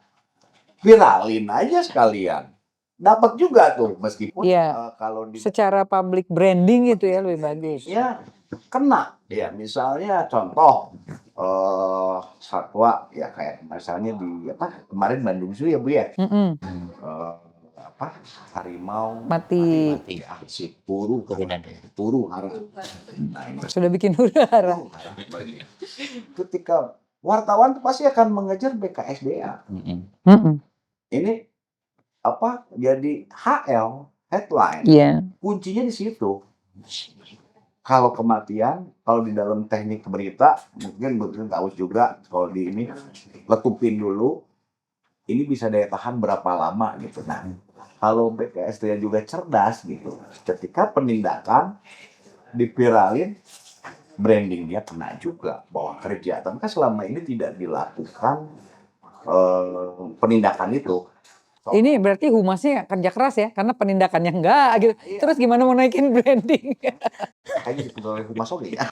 Viralin aja sekalian. Dapat juga tuh meskipun Iya. kalau Secara public branding gitu ya lebih bagus. ya kena ya misalnya contoh satwa ya kayak misalnya di kemarin Bandung Zoo ya Bu ya. Harimau Mati. si puru hara. Nah, ini Sudah bikin huru-hara. ketika wartawan tuh pasti akan mengejar BKSDA. Ini jadi HL headline. Iya. Kuncinya di situ. Kalau kematian, kalau di dalam teknik berita, mungkin tahu juga kalau di ini letupin dulu, ini bisa daya tahan berapa lama gitu. Nah, kalau BKSDA juga cerdas gitu, ketika penindakan dipiralin, branding dia kena juga bahwa kerja. Tapi kan selama ini tidak dilakukan penindakan itu. Ini berarti humasnya kerja keras ya, karena penindakannya enggak gitu. Iya. Terus gimana mau naikin branding? Kayaknya di pegawai humas oke ya.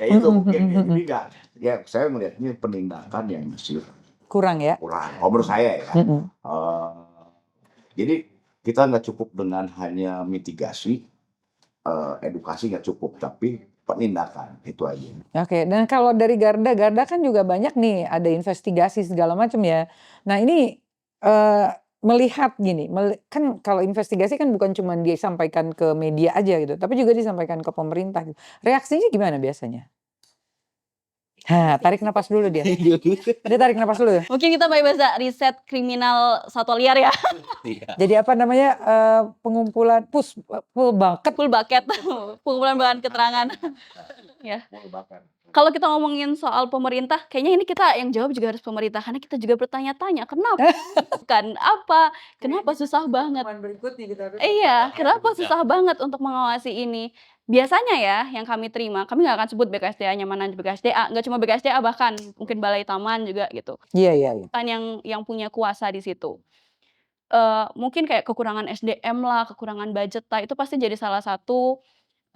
Kayak itu mungkin. Jadi enggak. Ya saya melihatnya penindakan yang masih Kurang ya? kurang. Menurut saya ya. Jadi kita nggak cukup dengan hanya mitigasi, edukasi nggak cukup, tapi penindakan itu aja. Oke, dan kalau dari Garda kan juga banyak nih ada investigasi segala macam ya. Nah ini melihat gini, kan kalau investigasi kan bukan cuma disampaikan ke media aja gitu, tapi juga disampaikan ke pemerintah. Gitu. Reaksinya gimana biasanya? Tarik napas dulu dia. Dia tarik napas dulu ya. Mungkin kita pakai bahasa riset kriminal satwa liar ya. Jadi apa namanya pengumpulan full bucket. Pengumpulan bahan keterangan. Ya. Kalau kita ngomongin soal pemerintah, kayaknya ini kita yang jawab juga harus pemerintah karena kita juga bertanya-tanya kenapa? Kenapa susah banget? Iya, kenapa susah banget untuk mengawasi ini? Biasanya ya yang kami terima, kami nggak akan sebut BKSDA-nya mana BKSDA, nggak cuma BKSDA bahkan mungkin Balai Taman juga gitu. Iya. Kan yang punya kuasa di situ. Mungkin kayak kekurangan SDM lah, kekurangan budget lah, itu pasti jadi salah satu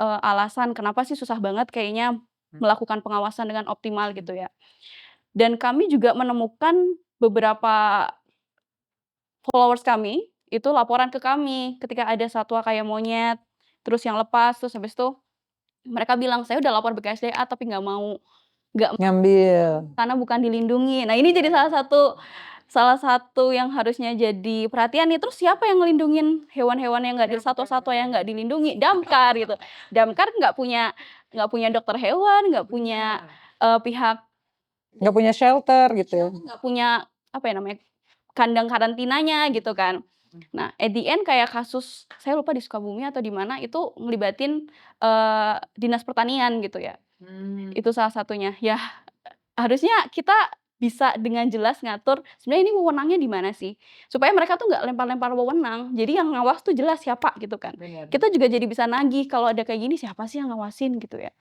alasan kenapa sih susah banget kayaknya melakukan pengawasan dengan optimal gitu ya. Dan kami juga menemukan beberapa followers kami itu laporan ke kami ketika ada satwa kayak monyet, terus yang lepas, terus habis itu mereka bilang saya udah lapor BKSDA tapi nggak Ngambil. karena bukan dilindungi. Nah ini jadi salah satu yang harusnya jadi perhatian nih. Terus siapa yang ngelindungin hewan-hewan yang satwa-satwa yang nggak dilindungi? Damkar gitu. Damkar nggak punya dokter hewan, nggak punya pihak, Nggak punya shelter gitu ya. nggak punya apa ya namanya kandang karantinanya gitu kan. Nah, at the end kayak kasus, saya lupa di Sukabumi atau di mana, itu ngelibatin, Dinas Pertanian gitu ya. Itu salah satunya. Ya, harusnya kita bisa dengan jelas ngatur sebenarnya ini wewenangnya di mana sih, supaya mereka tuh nggak lempar-lempar wewenang, jadi yang ngawas tuh jelas siapa gitu kan. Benar. Kita juga jadi bisa nagih kalau ada kayak gini siapa sih yang ngawasin gitu ya.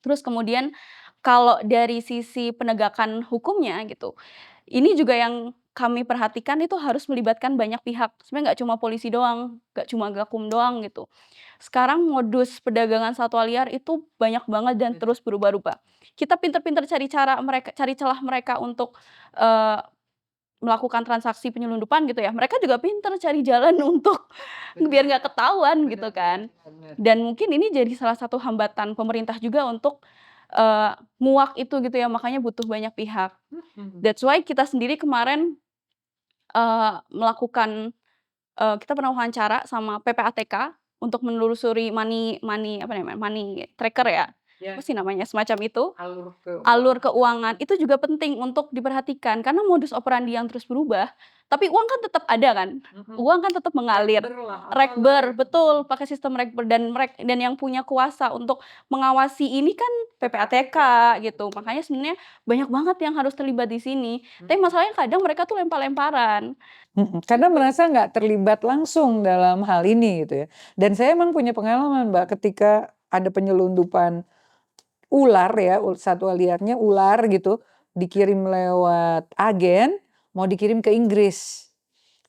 Terus kemudian kalau dari sisi penegakan hukumnya gitu, ini juga yang kami perhatikan itu harus melibatkan banyak pihak. Sebenarnya nggak cuma polisi doang, nggak cuma Gakum doang gitu. Sekarang modus perdagangan satwa liar itu banyak banget dan terus berubah-ubah. Kita pinter-pinter cari celah mereka untuk, eee, melakukan transaksi penyelundupan gitu ya, mereka juga pinter cari jalan untuk biar nggak ketahuan gitu kan. Dan mungkin ini jadi salah satu hambatan pemerintah juga untuk, nguak itu gitu ya, makanya butuh banyak pihak. That's why kita sendiri kemarin, melakukan, kita pernah wawancara sama PPATK untuk menelusuri money money apa namanya, money tracker ya, apa sih namanya, semacam itu. Alur keuangan itu juga penting untuk diperhatikan karena modus operandi yang terus berubah, tapi uang kan tetap ada kan, uang kan tetap mengalir. Rekber, betul, pakai sistem rekber dan yang punya kuasa untuk mengawasi ini kan PPATK gitu. Makanya sebenarnya banyak banget yang harus terlibat di sini. Tapi masalahnya kadang mereka tuh lempar-lemparan. Karena merasa nggak terlibat langsung dalam hal ini gitu ya. Dan saya emang punya pengalaman Mbak, ketika ada penyelundupan ular ya, satwa liarnya ular gitu, dikirim lewat agen, mau dikirim ke Inggris.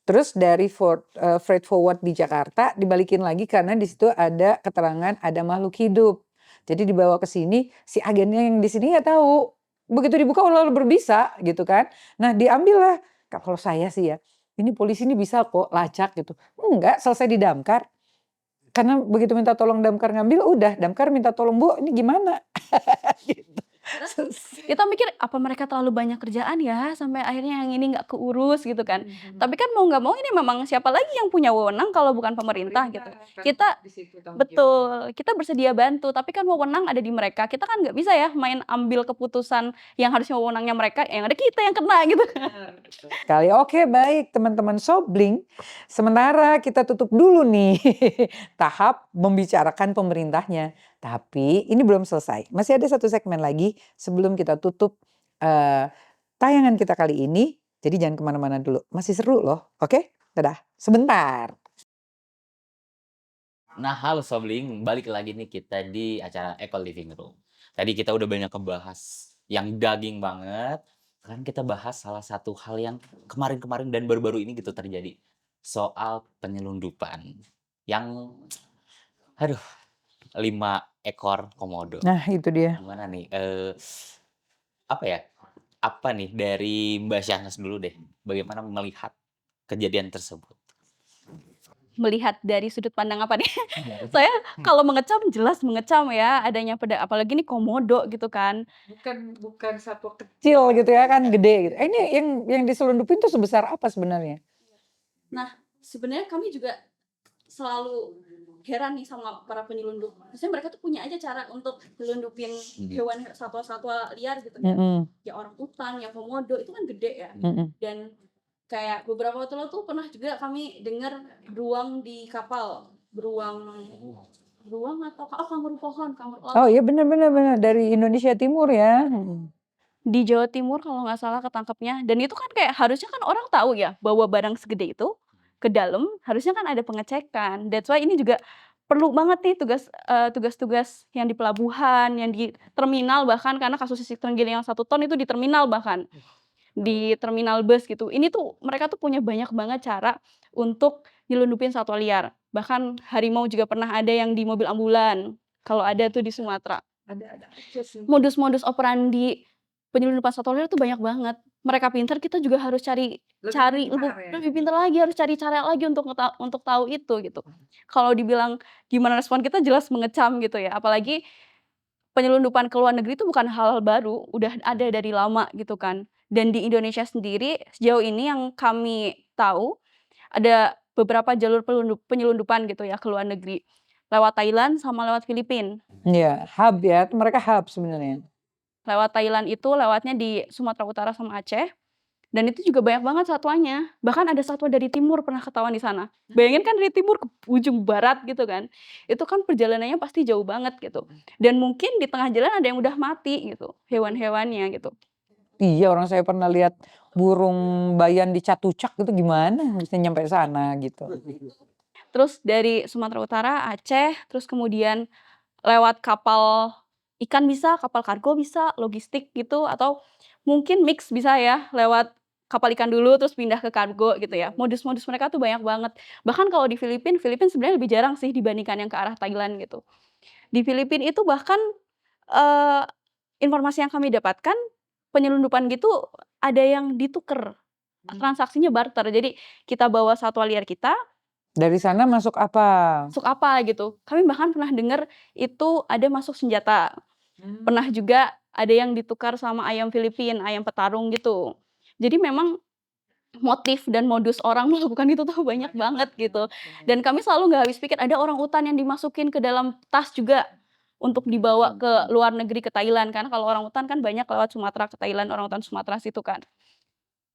Terus dari freight forward di Jakarta dibalikin lagi karena di situ ada keterangan ada makhluk hidup. Jadi dibawa ke sini, si agennya yang di sini nggak tahu. Begitu dibuka ular berbisa gitu kan. Nah diambillah, kalau saya sih ya, ini polisi ini bisa kok lacak gitu. Enggak, selesai didamkar. Karena begitu minta tolong damkar ngambil, udah damkar minta tolong Bu, ini gimana? Gitu. Kita mikir, apa mereka terlalu banyak kerjaan ya, sampai akhirnya yang ini nggak keurus gitu kan. Tapi kan mau nggak mau ini memang siapa lagi yang punya wewenang kalau bukan pemerintah gitu. Kita betul, kita bersedia bantu, tapi kan wewenang ada di mereka. Kita kan nggak bisa ya main ambil keputusan yang harusnya wewenangnya mereka, yang ada kita yang kena gitu kan. Kali oke baik teman-teman Sobling, sementara kita tutup dulu nih tahap membicarakan pemerintahnya. Tapi ini belum selesai, masih ada satu segmen lagi sebelum kita tutup tayangan kita kali ini. Jadi jangan kemana-mana dulu, masih seru loh, oke? Dadah, sebentar. Nah, halo Sobling, balik lagi nih kita di acara Eko Living Room. Tadi kita udah banyak ngebahas yang daging banget, sekarang kita bahas salah satu hal yang kemarin-kemarin dan baru-baru ini gitu terjadi, soal penyelundupan yang aduh 5 ekor komodo. Nah itu dia. Gimana nih, apa ya, apa nih dari Mbak Syahnas dulu deh, bagaimana melihat kejadian tersebut? Melihat dari sudut pandang apa nih? Saya kalau mengecam jelas mengecam ya, adanya apalagi nih komodo gitu kan. Bukan satwa kecil gitu ya kan, gede gitu. Ini yang diselundupin tuh sebesar apa sebenarnya? Nah, sebenarnya kami juga selalu heran nih sama para penyelundup. Maksudnya mereka tuh punya aja cara untuk nyelundupin hewan satwa-satwa liar gitu ya. Ya orang hutan, yang komodo itu kan gede ya. Dan kayak beberapa waktu lalu tuh pernah juga kami dengar beruang di kapal. Beruang atau kanguru pohon, kanguru laut. Oh iya benar dari Indonesia Timur ya. Di Jawa Timur kalau nggak salah ketangkepnya. Dan itu kan kayak harusnya kan orang tahu ya bawa barang segede itu ke dalam harusnya kan ada pengecekan. That's why ini juga perlu banget nih tugas-tugas yang di pelabuhan, yang di terminal bahkan karena kasus sisik terenggiling yang 1 ton itu di terminal bahkan. Di terminal bus gitu. Ini tuh mereka tuh punya banyak banget cara untuk nyelundupin satwa liar. Bahkan harimau juga pernah ada yang di mobil ambulan. Kalau ada tuh di Sumatera. Ada aja sih. Modus-modus operandi penyelundupan satwa liar tuh banyak banget. Mereka pintar, kita juga harus cari lebih pintar lagi, harus cari cara lagi untuk tahu itu gitu. Kalau dibilang gimana respon kita jelas mengecam gitu ya. Apalagi penyelundupan ke luar negeri itu bukan hal baru, udah ada dari lama gitu kan. Dan di Indonesia sendiri sejauh ini yang kami tahu ada beberapa jalur penyelundupan gitu ya ke luar negeri. Lewat Thailand sama lewat Filipina. Iya, hub ya, mereka hub sebenarnya. Lewat Thailand itu lewatnya di Sumatera Utara sama Aceh. Dan itu juga banyak banget satwanya. Bahkan ada satwa dari timur pernah ketahuan di sana. Bayangin kan dari timur ke ujung barat gitu kan. Itu kan perjalanannya pasti jauh banget gitu. Dan mungkin di tengah jalan ada yang udah mati gitu, hewan-hewannya gitu. Iya, orang saya pernah lihat burung bayan di Catucak itu gimana bisa nyampe sana gitu. Terus dari Sumatera Utara, Aceh, terus kemudian lewat kapal ikan bisa, kapal kargo bisa, logistik gitu, atau mungkin mix bisa ya, lewat kapal ikan dulu terus pindah ke kargo gitu ya. Modus-modus mereka tuh banyak banget. Bahkan kalau di Filipina sebenarnya lebih jarang sih dibandingkan yang ke arah Thailand gitu. Di Filipina itu bahkan, eee, informasi yang kami dapatkan, penyelundupan gitu ada yang ditukar, transaksinya barter. Jadi kita bawa satwa liar kita, Dari sana masuk apa? masuk apa gitu. Kami bahkan pernah dengar itu ada masuk senjata. Pernah juga ada yang ditukar sama ayam Filipina, ayam petarung gitu. Jadi memang motif dan modus orang melakukan itu tuh banyak banget gitu. Dan kami selalu nggak habis pikir, ada orang utan yang dimasukin ke dalam tas juga untuk dibawa ke luar negeri, ke Thailand, karena kalau orang utan kan banyak lewat Sumatera ke Thailand, orang utan Sumatera situ kan.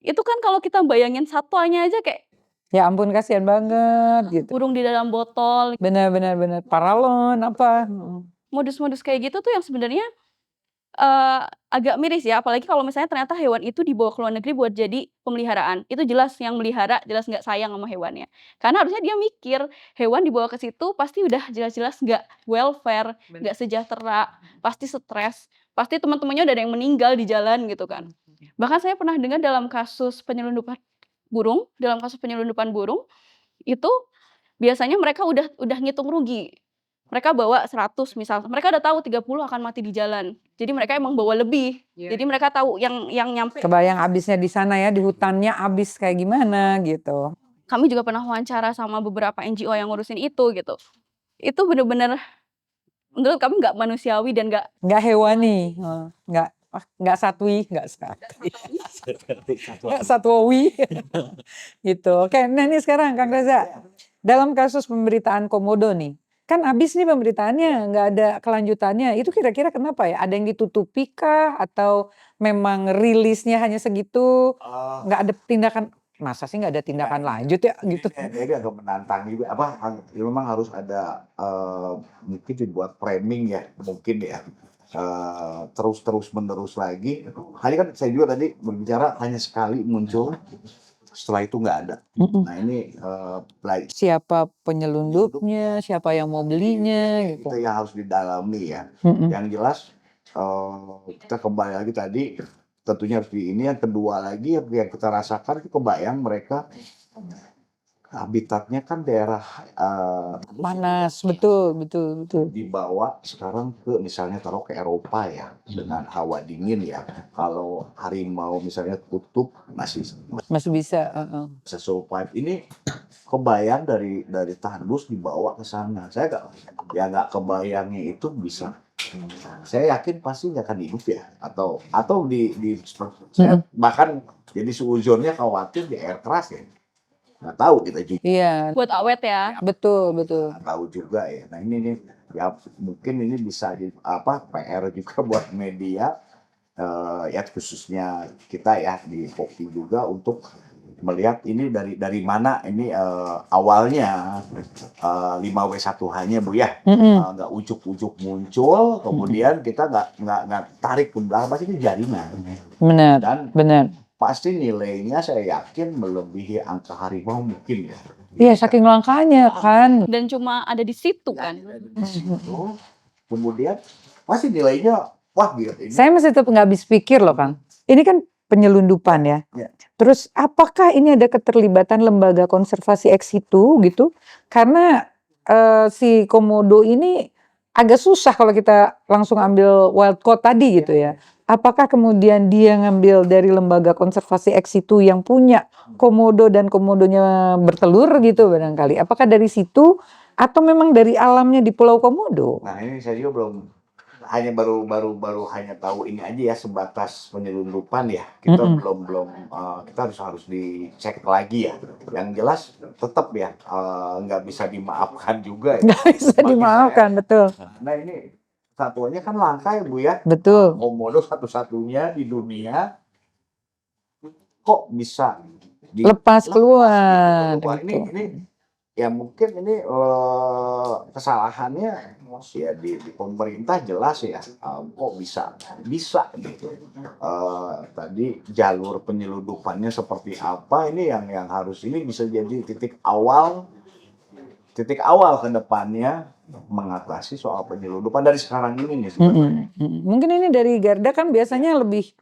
Itu kan kalau kita bayangin satwanya aja kayak Ya ampun kasihan banget gitu. burung di dalam botol. Benar benar benar, paralon apa, Modus-modus kayak gitu tuh yang sebenarnya agak miris ya, apalagi kalau misalnya ternyata hewan itu dibawa ke luar negeri buat jadi pemeliharaan. Itu jelas yang melihara jelas nggak sayang sama hewannya. Karena harusnya dia mikir, hewan dibawa ke situ pasti udah jelas-jelas nggak welfare, nggak sejahtera, pasti stres, pasti teman-temannya udah ada yang meninggal di jalan gitu kan. Bahkan saya pernah dengar dalam kasus penyelundupan burung, itu biasanya mereka udah ngitung rugi. Mereka bawa 100 misal, mereka udah tahu 30 akan mati di jalan. Jadi mereka emang bawa lebih. Jadi mereka tahu yang nyampe. kebayang abisnya di sana ya, di hutannya abis kayak gimana gitu. Kami juga pernah wawancara sama beberapa NGO yang ngurusin itu gitu. Itu bener-bener menurut kami nggak manusiawi dan nggak Nggak hewani, nggak satwi, nggak satwawi gitu. Oke, nah ini sekarang Kang Reza, dalam kasus pemberitaan Komodo nih, kan abis nih pemberitaannya, nggak ada kelanjutannya. Itu kira-kira kenapa ya? Ada yang ditutupi kah? Atau memang rilisnya hanya segitu? Nggak ada tindakan, masa sih nggak ada tindakan lanjut ya gitu? Ini agak menantang juga ya memang harus ada mungkin dibuat framing ya mungkin ya terus menerus lagi. Hanya kan saya juga tadi berbicara hanya sekali muncul, setelah itu nggak ada. Nah ini Siapa penyelundupnya, siapa yang mau belinya itu gitu. yang harus didalami ya. Yang jelas kita kembali lagi tadi tentunya harus ini. Yang kedua lagi yang kita rasakan itu kebayang mereka habitatnya kan daerah Panas, betul. dibawa sekarang ke misalnya taruh ke Eropa ya dengan hawa dingin ya. Kalau harimau misalnya kutub masih Masih bisa. bisa survive. Ini kebayang dari tandus dibawa ke sana. Saya nggak kebayangnya itu bisa. Saya yakin pasti nggak akan hidup ya atau saya bahkan jadi seuzonnya khawatir di air keras ya. Nggak tahu kita juga. Iya, buat awet ya. betul. Nggak tahu juga ya. Nah ini nih ya mungkin ini bisa PR juga buat media ya khususnya kita ya di Poki juga untuk melihat ini dari mana ini awalnya 5W1H-nya Bu ya. Nggak ujuk-ujuk muncul, kemudian kita nggak tarik ke belakang, pasti itu jaringan. Benar. Dan pasti nilainya saya yakin melebihi angka harimau mungkin ya. Iya, saking langkanya kan. Dan cuma ada di situ kan. Di situ, kemudian pasti nilainya wah gitu. Saya masih tetap nggak habis pikir loh Kang. Ini kan penyelundupan ya. Terus apakah ini ada keterlibatan lembaga konservasi ex situ gitu? Karena si Komodo ini agak susah kalau kita langsung ambil wild caught tadi gitu ya. Apakah kemudian dia ngambil dari lembaga konservasi ex situ yang punya komodo dan komodonya bertelur gitu barangkali? Apakah dari situ atau memang dari alamnya di Pulau Komodo? Nah ini saya juga baru hanya tahu ini aja ya sebatas penyelundupan ya. Kita belum kita harus dicek lagi ya. Yang jelas tetap ya nggak bisa dimaafkan juga ya. Nggak bisa dimaafkan, betul. Nah ini satuannya kan langka ya Bu ya. Betul. Komodo satu-satunya di dunia kok bisa Lepas keluar keluar. gitu. Ini ya mungkin ini kesalahannya ya di pemerintah jelas ya, kok bisa gitu. Tadi jalur penyeludupannya seperti apa, ini yang harus ini bisa jadi titik awal ke depannya mengatasi soal penyeludupan dari sekarang ini nih sebenarnya. Mungkin ini dari Garda kan biasanya lebih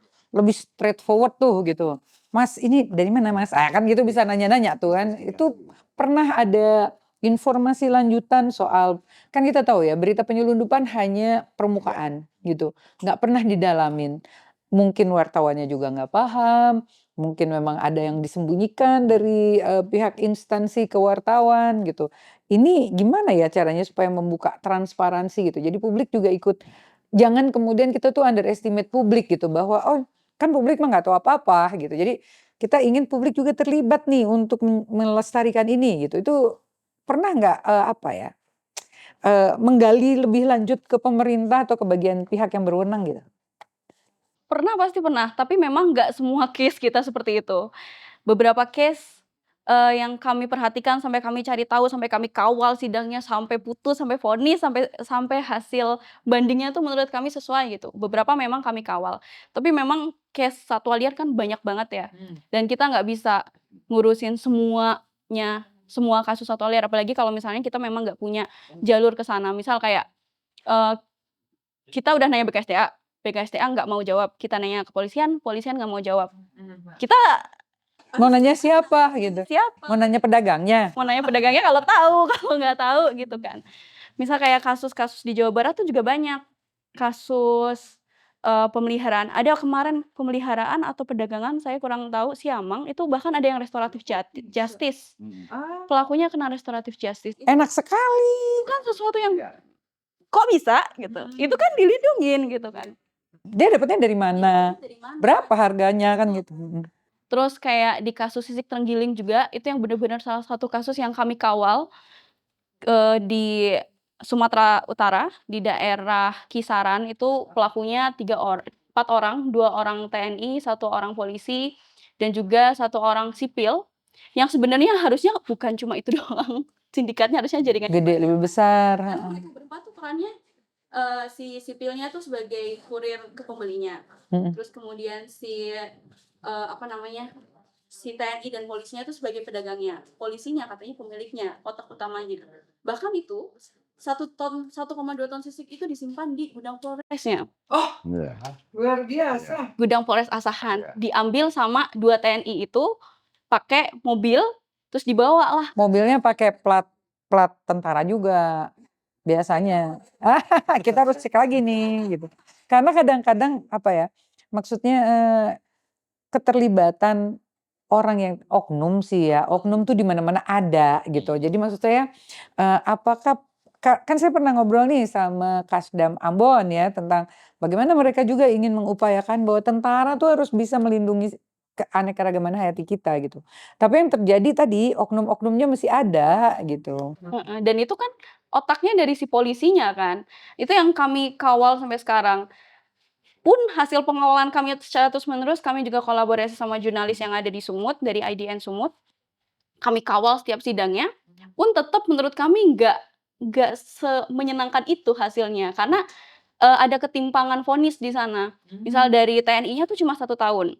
straightforward tuh gitu. Mas ini dari mana Mas? Kan gitu bisa nanya-nanya tuh kan. Itu pernah ada informasi lanjutan soal, kan kita tahu ya berita penyelundupan hanya permukaan gitu. Nggak pernah didalamin. Mungkin wartawannya juga nggak paham. Mungkin memang ada yang disembunyikan dari pihak instansi ke wartawan gitu. Ini gimana ya caranya supaya membuka transparansi gitu. Jadi publik juga ikut, jangan kemudian kita tuh underestimate publik gitu bahwa oh kan publik mah nggak tahu apa-apa gitu. Jadi kita ingin publik juga terlibat nih untuk melestarikan ini gitu. Itu pernah nggak menggali lebih lanjut ke pemerintah atau ke bagian pihak yang berwenang gitu? Pernah, pasti pernah, tapi memang nggak semua case kita seperti itu. Beberapa case, yang kami perhatikan, sampai kami cari tahu, sampai kami kawal sidangnya, sampai putus, sampai vonis, sampai sampai hasil bandingnya tuh menurut kami sesuai gitu. Beberapa memang kami kawal, tapi memang case satwa liar kan banyak banget ya, dan kita nggak bisa ngurusin semuanya, semua kasus satwa liar, apalagi kalau misalnya kita memang nggak punya jalur ke sana. Misal kayak, eee, kita udah nanya BKSDA nggak mau jawab, kita nanya kepolisian, polisian nggak mau jawab. Kita Mau nanya siapa gitu? siapa? Mau nanya pedagangnya? Mau nanya pedagangnya kalau tahu, kalau nggak tahu gitu kan. Misal kayak kasus-kasus di Jawa Barat tuh juga banyak. Kasus, pemeliharaan. Ada kemarin pemeliharaan atau perdagangan saya kurang tahu, siamang itu bahkan ada yang restoratif justice. Pelakunya kena restoratif justice. Itu Enak sekali. kan sesuatu yang kok bisa gitu. Itu kan dilindungin gitu kan. Dia dapetnya dari mana? Dari mana? Berapa harganya kan gitu. Terus kayak di kasus Sisik Terenggiling juga, itu yang benar-benar salah satu kasus yang kami kawal, di Sumatera Utara, di daerah Kisaran, itu pelakunya 4 orang, 2 orang TNI, 1 orang polisi, dan juga 1 orang sipil, yang sebenarnya harusnya bukan cuma itu doang, sindikatnya harusnya jaringannya Gede, banyak. lebih besar. Karena mereka berempat tuh perannya, si sipilnya tuh sebagai kurir ke pembelinya. Terus kemudian si si TNI dan polisinya itu sebagai pedagangnya, polisinya katanya pemiliknya, otak utamanya. Bahkan itu 1,2 ton sisik itu disimpan di gudang Polresnya. Iya. Luar biasa. Gudang Polres Asahan, diambil sama 2 TNI itu pakai mobil, terus dibawa lah. Mobilnya pakai plat tentara juga biasanya. Kita harus cek lagi nih gitu. Karena kadang-kadang maksudnya keterlibatan orang yang oknum sih ya, oknum tuh di mana-mana ada gitu. Jadi maksud saya apakah kan saya pernah ngobrol nih sama Kasdam Ambon ya tentang bagaimana mereka juga ingin mengupayakan bahwa tentara tuh harus bisa melindungi keanekaragaman hayati kita gitu. Tapi yang terjadi tadi oknum-oknumnya masih ada gitu. Heeh, dan itu kan otaknya dari si polisinya kan. Itu yang kami kawal sampai sekarang. Pun hasil pengawalan kami secara terus-menerus, kami juga kolaborasi sama jurnalis yang ada di Sumut, dari IDN Sumut. Kami kawal setiap sidangnya, pun tetap menurut kami nggak semenyenangkan itu hasilnya. Karena, ada ketimpangan vonis di sana. Misal dari TNI-nya tuh cuma 1 tahun,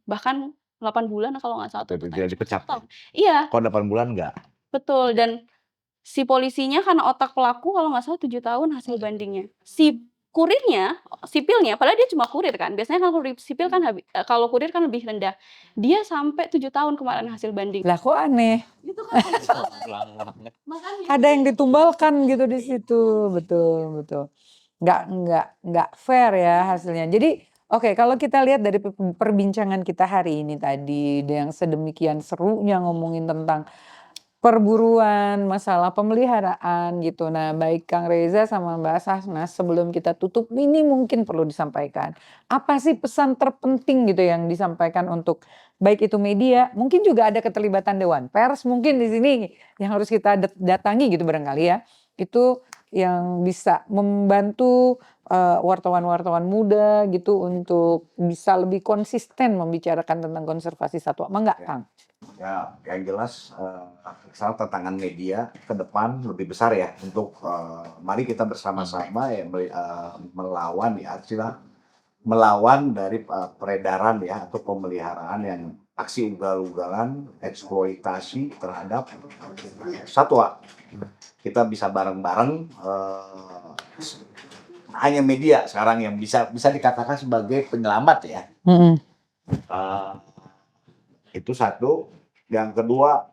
bahkan 8 bulan kalau nggak salah tuh Tidak dipecat. Iya, Kalau 8 bulan enggak. betul, dan si polisinya karena otak pelaku kalau nggak salah 7 tahun hasil bandingnya. Si kurirnya, sipilnya, padahal dia cuma kurir kan, biasanya kalau kurir sipil kan kalau kurir kan lebih rendah. Dia sampai 7 tahun kemarin hasil banding. Lah kok aneh? Itu kan aneh banget. Makanya Ada yang ditumbalkan gitu di situ, betul betul. Nggak fair ya hasilnya. Jadi oke, kalau kita lihat dari perbincangan kita hari ini tadi yang sedemikian serunya ngomongin tentang perburuan, masalah pemeliharaan gitu. Nah, baik Kang Reza sama Mbak Sasnas sebelum kita tutup ini mungkin perlu disampaikan. Apa sih pesan terpenting gitu yang disampaikan untuk baik itu media, mungkin juga ada keterlibatan Dewan Pers mungkin di sini yang harus kita datangi gitu barangkali ya. Itu yang bisa membantu wartawan-wartawan muda gitu untuk bisa lebih konsisten membicarakan tentang konservasi satwa? Mangga, Ya. Kang? Ya, yang jelas salah tantangan media ke depan lebih besar ya untuk mari kita bersama-sama ya melawan ya istilah melawan dari peredaran ya atau pemeliharaan yang aksi ugal-ugalan eksploitasi terhadap satwa. Kita bisa bareng-bareng hanya media sekarang yang bisa dikatakan sebagai penyelamat ya. Mm-mm. Eh, itu satu. Yang kedua,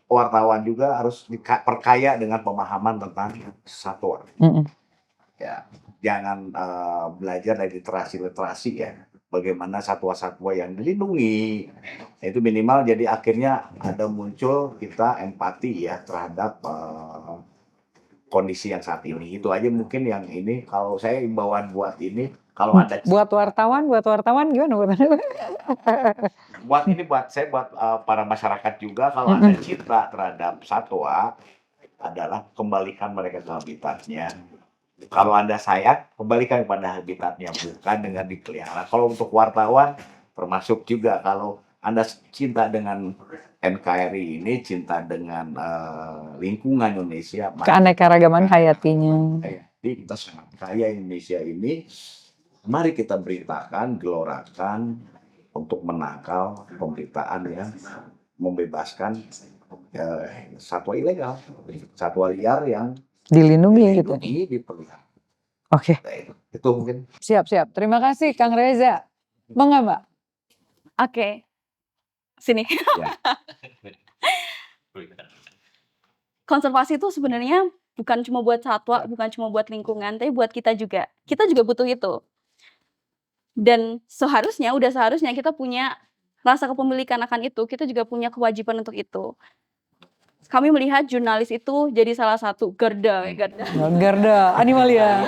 wartawan juga harus diperkaya dengan pemahaman tentang satwa. Mm-mm. Ya, jangan belajar dari literasi ya. Bagaimana satwa-satwa yang dilindungi. Itu minimal jadi akhirnya ada muncul kita empati ya terhadap kondisi yang saat ini. Itu aja mungkin yang ini. Kalau saya imbauan buat ini, kalau ada Buat wartawan gimana? buat ini buat saya buat para masyarakat juga kalau ada cinta terhadap satwa adalah kembalikan mereka ke habitatnya. Kalau Anda sayang, kembalikan kepada habitatnya, bukan dengan dipelihara. Kalau untuk wartawan, termasuk juga kalau Anda cinta dengan NKRI ini, cinta dengan lingkungan Indonesia, Keanekaragaman hayatinya. kita sangat kaya Indonesia ini. Mari kita beritakan, gelorakan untuk menangkal pemberitaan yang membebaskan satwa ilegal, satwa liar yang Dilindungi gitu. dipelihara. Oke, Nah, itu mungkin. siap. Terima kasih Kang Reza. Mangga, Mbak. Oke, sini. Ya. Konservasi itu sebenarnya bukan cuma buat satwa, bukan cuma buat lingkungan, tapi buat kita juga. Kita juga butuh itu. Dan udah seharusnya kita punya rasa kepemilikan akan itu, kita juga punya kewajiban untuk itu. Kami melihat jurnalis itu jadi salah satu garda. Garda Animalia.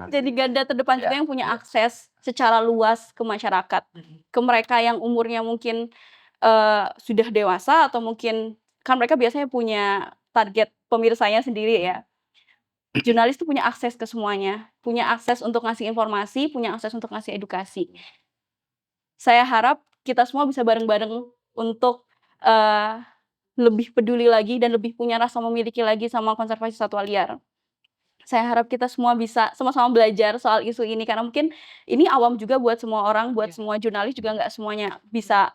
Jadi garda terdepan juga yang punya akses secara luas ke masyarakat. Ke mereka yang umurnya mungkin sudah dewasa atau mungkin kan mereka biasanya punya target pemirsanya sendiri ya. Jurnalis itu punya akses ke semuanya, punya akses untuk ngasih informasi, punya akses untuk ngasih edukasi. Saya harap kita semua bisa bareng-bareng untuk lebih peduli lagi dan lebih punya rasa memiliki lagi sama konservasi satwa liar. Saya harap kita semua bisa sama-sama belajar soal isu ini karena mungkin ini awam juga buat semua orang, buat semua jurnalis juga nggak semuanya bisa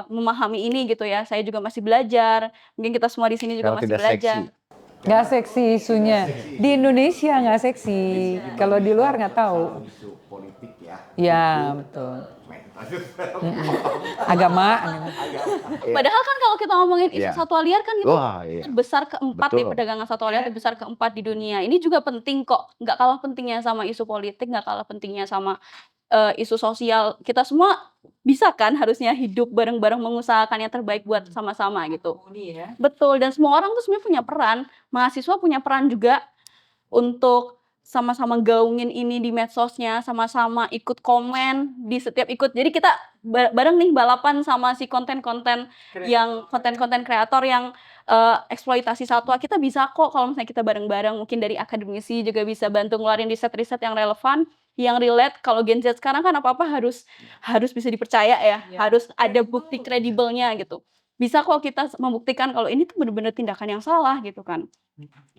memahami ini gitu ya. Saya juga masih belajar, mungkin kita semua di sini juga Kalau masih tidak belajar. Nggak seksi isunya. Di Indonesia nggak seksi. Kalau di luar nggak tahu. Isu politik ya. Ya, betul. Agama. Padahal kan kalau kita ngomongin isu Iya. satwa liar kan itu Wah, iya. terbesar keempat ya, Betul. perdagangan satwa liar terbesar keempat di dunia. Ini juga penting kok, nggak kalah pentingnya sama isu politik, nggak kalah pentingnya sama isu sosial. Kita semua bisa kan harusnya hidup bareng-bareng mengusahakan yang terbaik buat sama-sama gitu. Betul, dan semua orang tuh sebenarnya punya peran. Mahasiswa punya peran juga untuk sama-sama gaungin ini di medsosnya, sama-sama ikut komen di setiap ikut. Jadi kita bareng nih balapan sama si konten-konten kreator yang eksploitasi satwa. Kita bisa kok kalau misalnya kita bareng-bareng, mungkin dari akademisi juga bisa bantu ngeluarin riset-riset yang relevan, yang relate. Kalau Gen Z sekarang kan apa-apa harus bisa dipercaya ya, harus ada bukti kredibelnya gitu. Bisa kok kita membuktikan kalau ini tuh benar-benar tindakan yang salah gitu kan.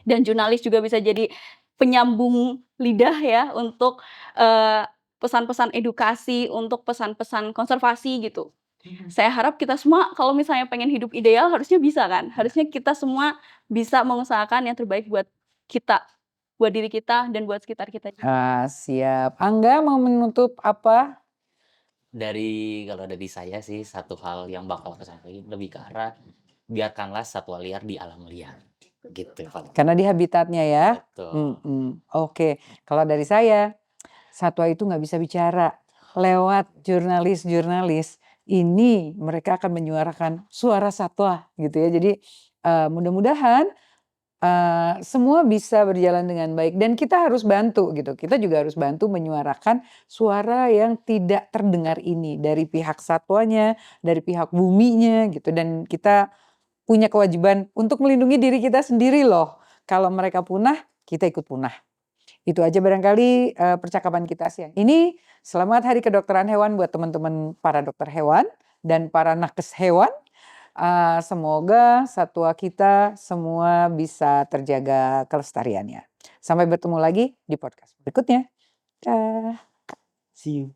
Dan jurnalis juga bisa jadi penyambung lidah ya untuk pesan-pesan edukasi, untuk pesan-pesan konservasi gitu. Saya harap kita semua kalau misalnya pengen hidup ideal harusnya bisa kan. Harusnya kita semua bisa mengusahakan yang terbaik buat kita, buat diri kita dan buat sekitar kita juga. Siap. Angga mau menutup apa? Kalau dari saya sih satu hal yang bakal kesampaikan lebih ke arah biarkanlah satwa liar di alam liar. Gitu Pak. Karena di habitatnya ya. Betul. Oke. Kalau dari saya, satwa itu nggak bisa bicara. Lewat jurnalis ini mereka akan menyuarakan suara satwa gitu ya. Jadi mudah-mudahan semua bisa berjalan dengan baik dan kita harus bantu gitu. Kita juga harus bantu menyuarakan suara yang tidak terdengar ini dari pihak satwanya, dari pihak buminya gitu, dan kita punya kewajiban untuk melindungi diri kita sendiri loh. Kalau mereka punah, kita ikut punah. Itu aja barangkali percakapan kita siang ini. Selamat Hari Kedokteran Hewan buat teman-teman para dokter hewan dan para nakes hewan. Semoga satwa kita semua bisa terjaga kelestariannya. Sampai bertemu lagi di podcast berikutnya. Dah. See you.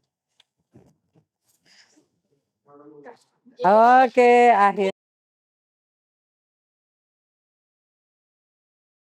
Oke, akhir.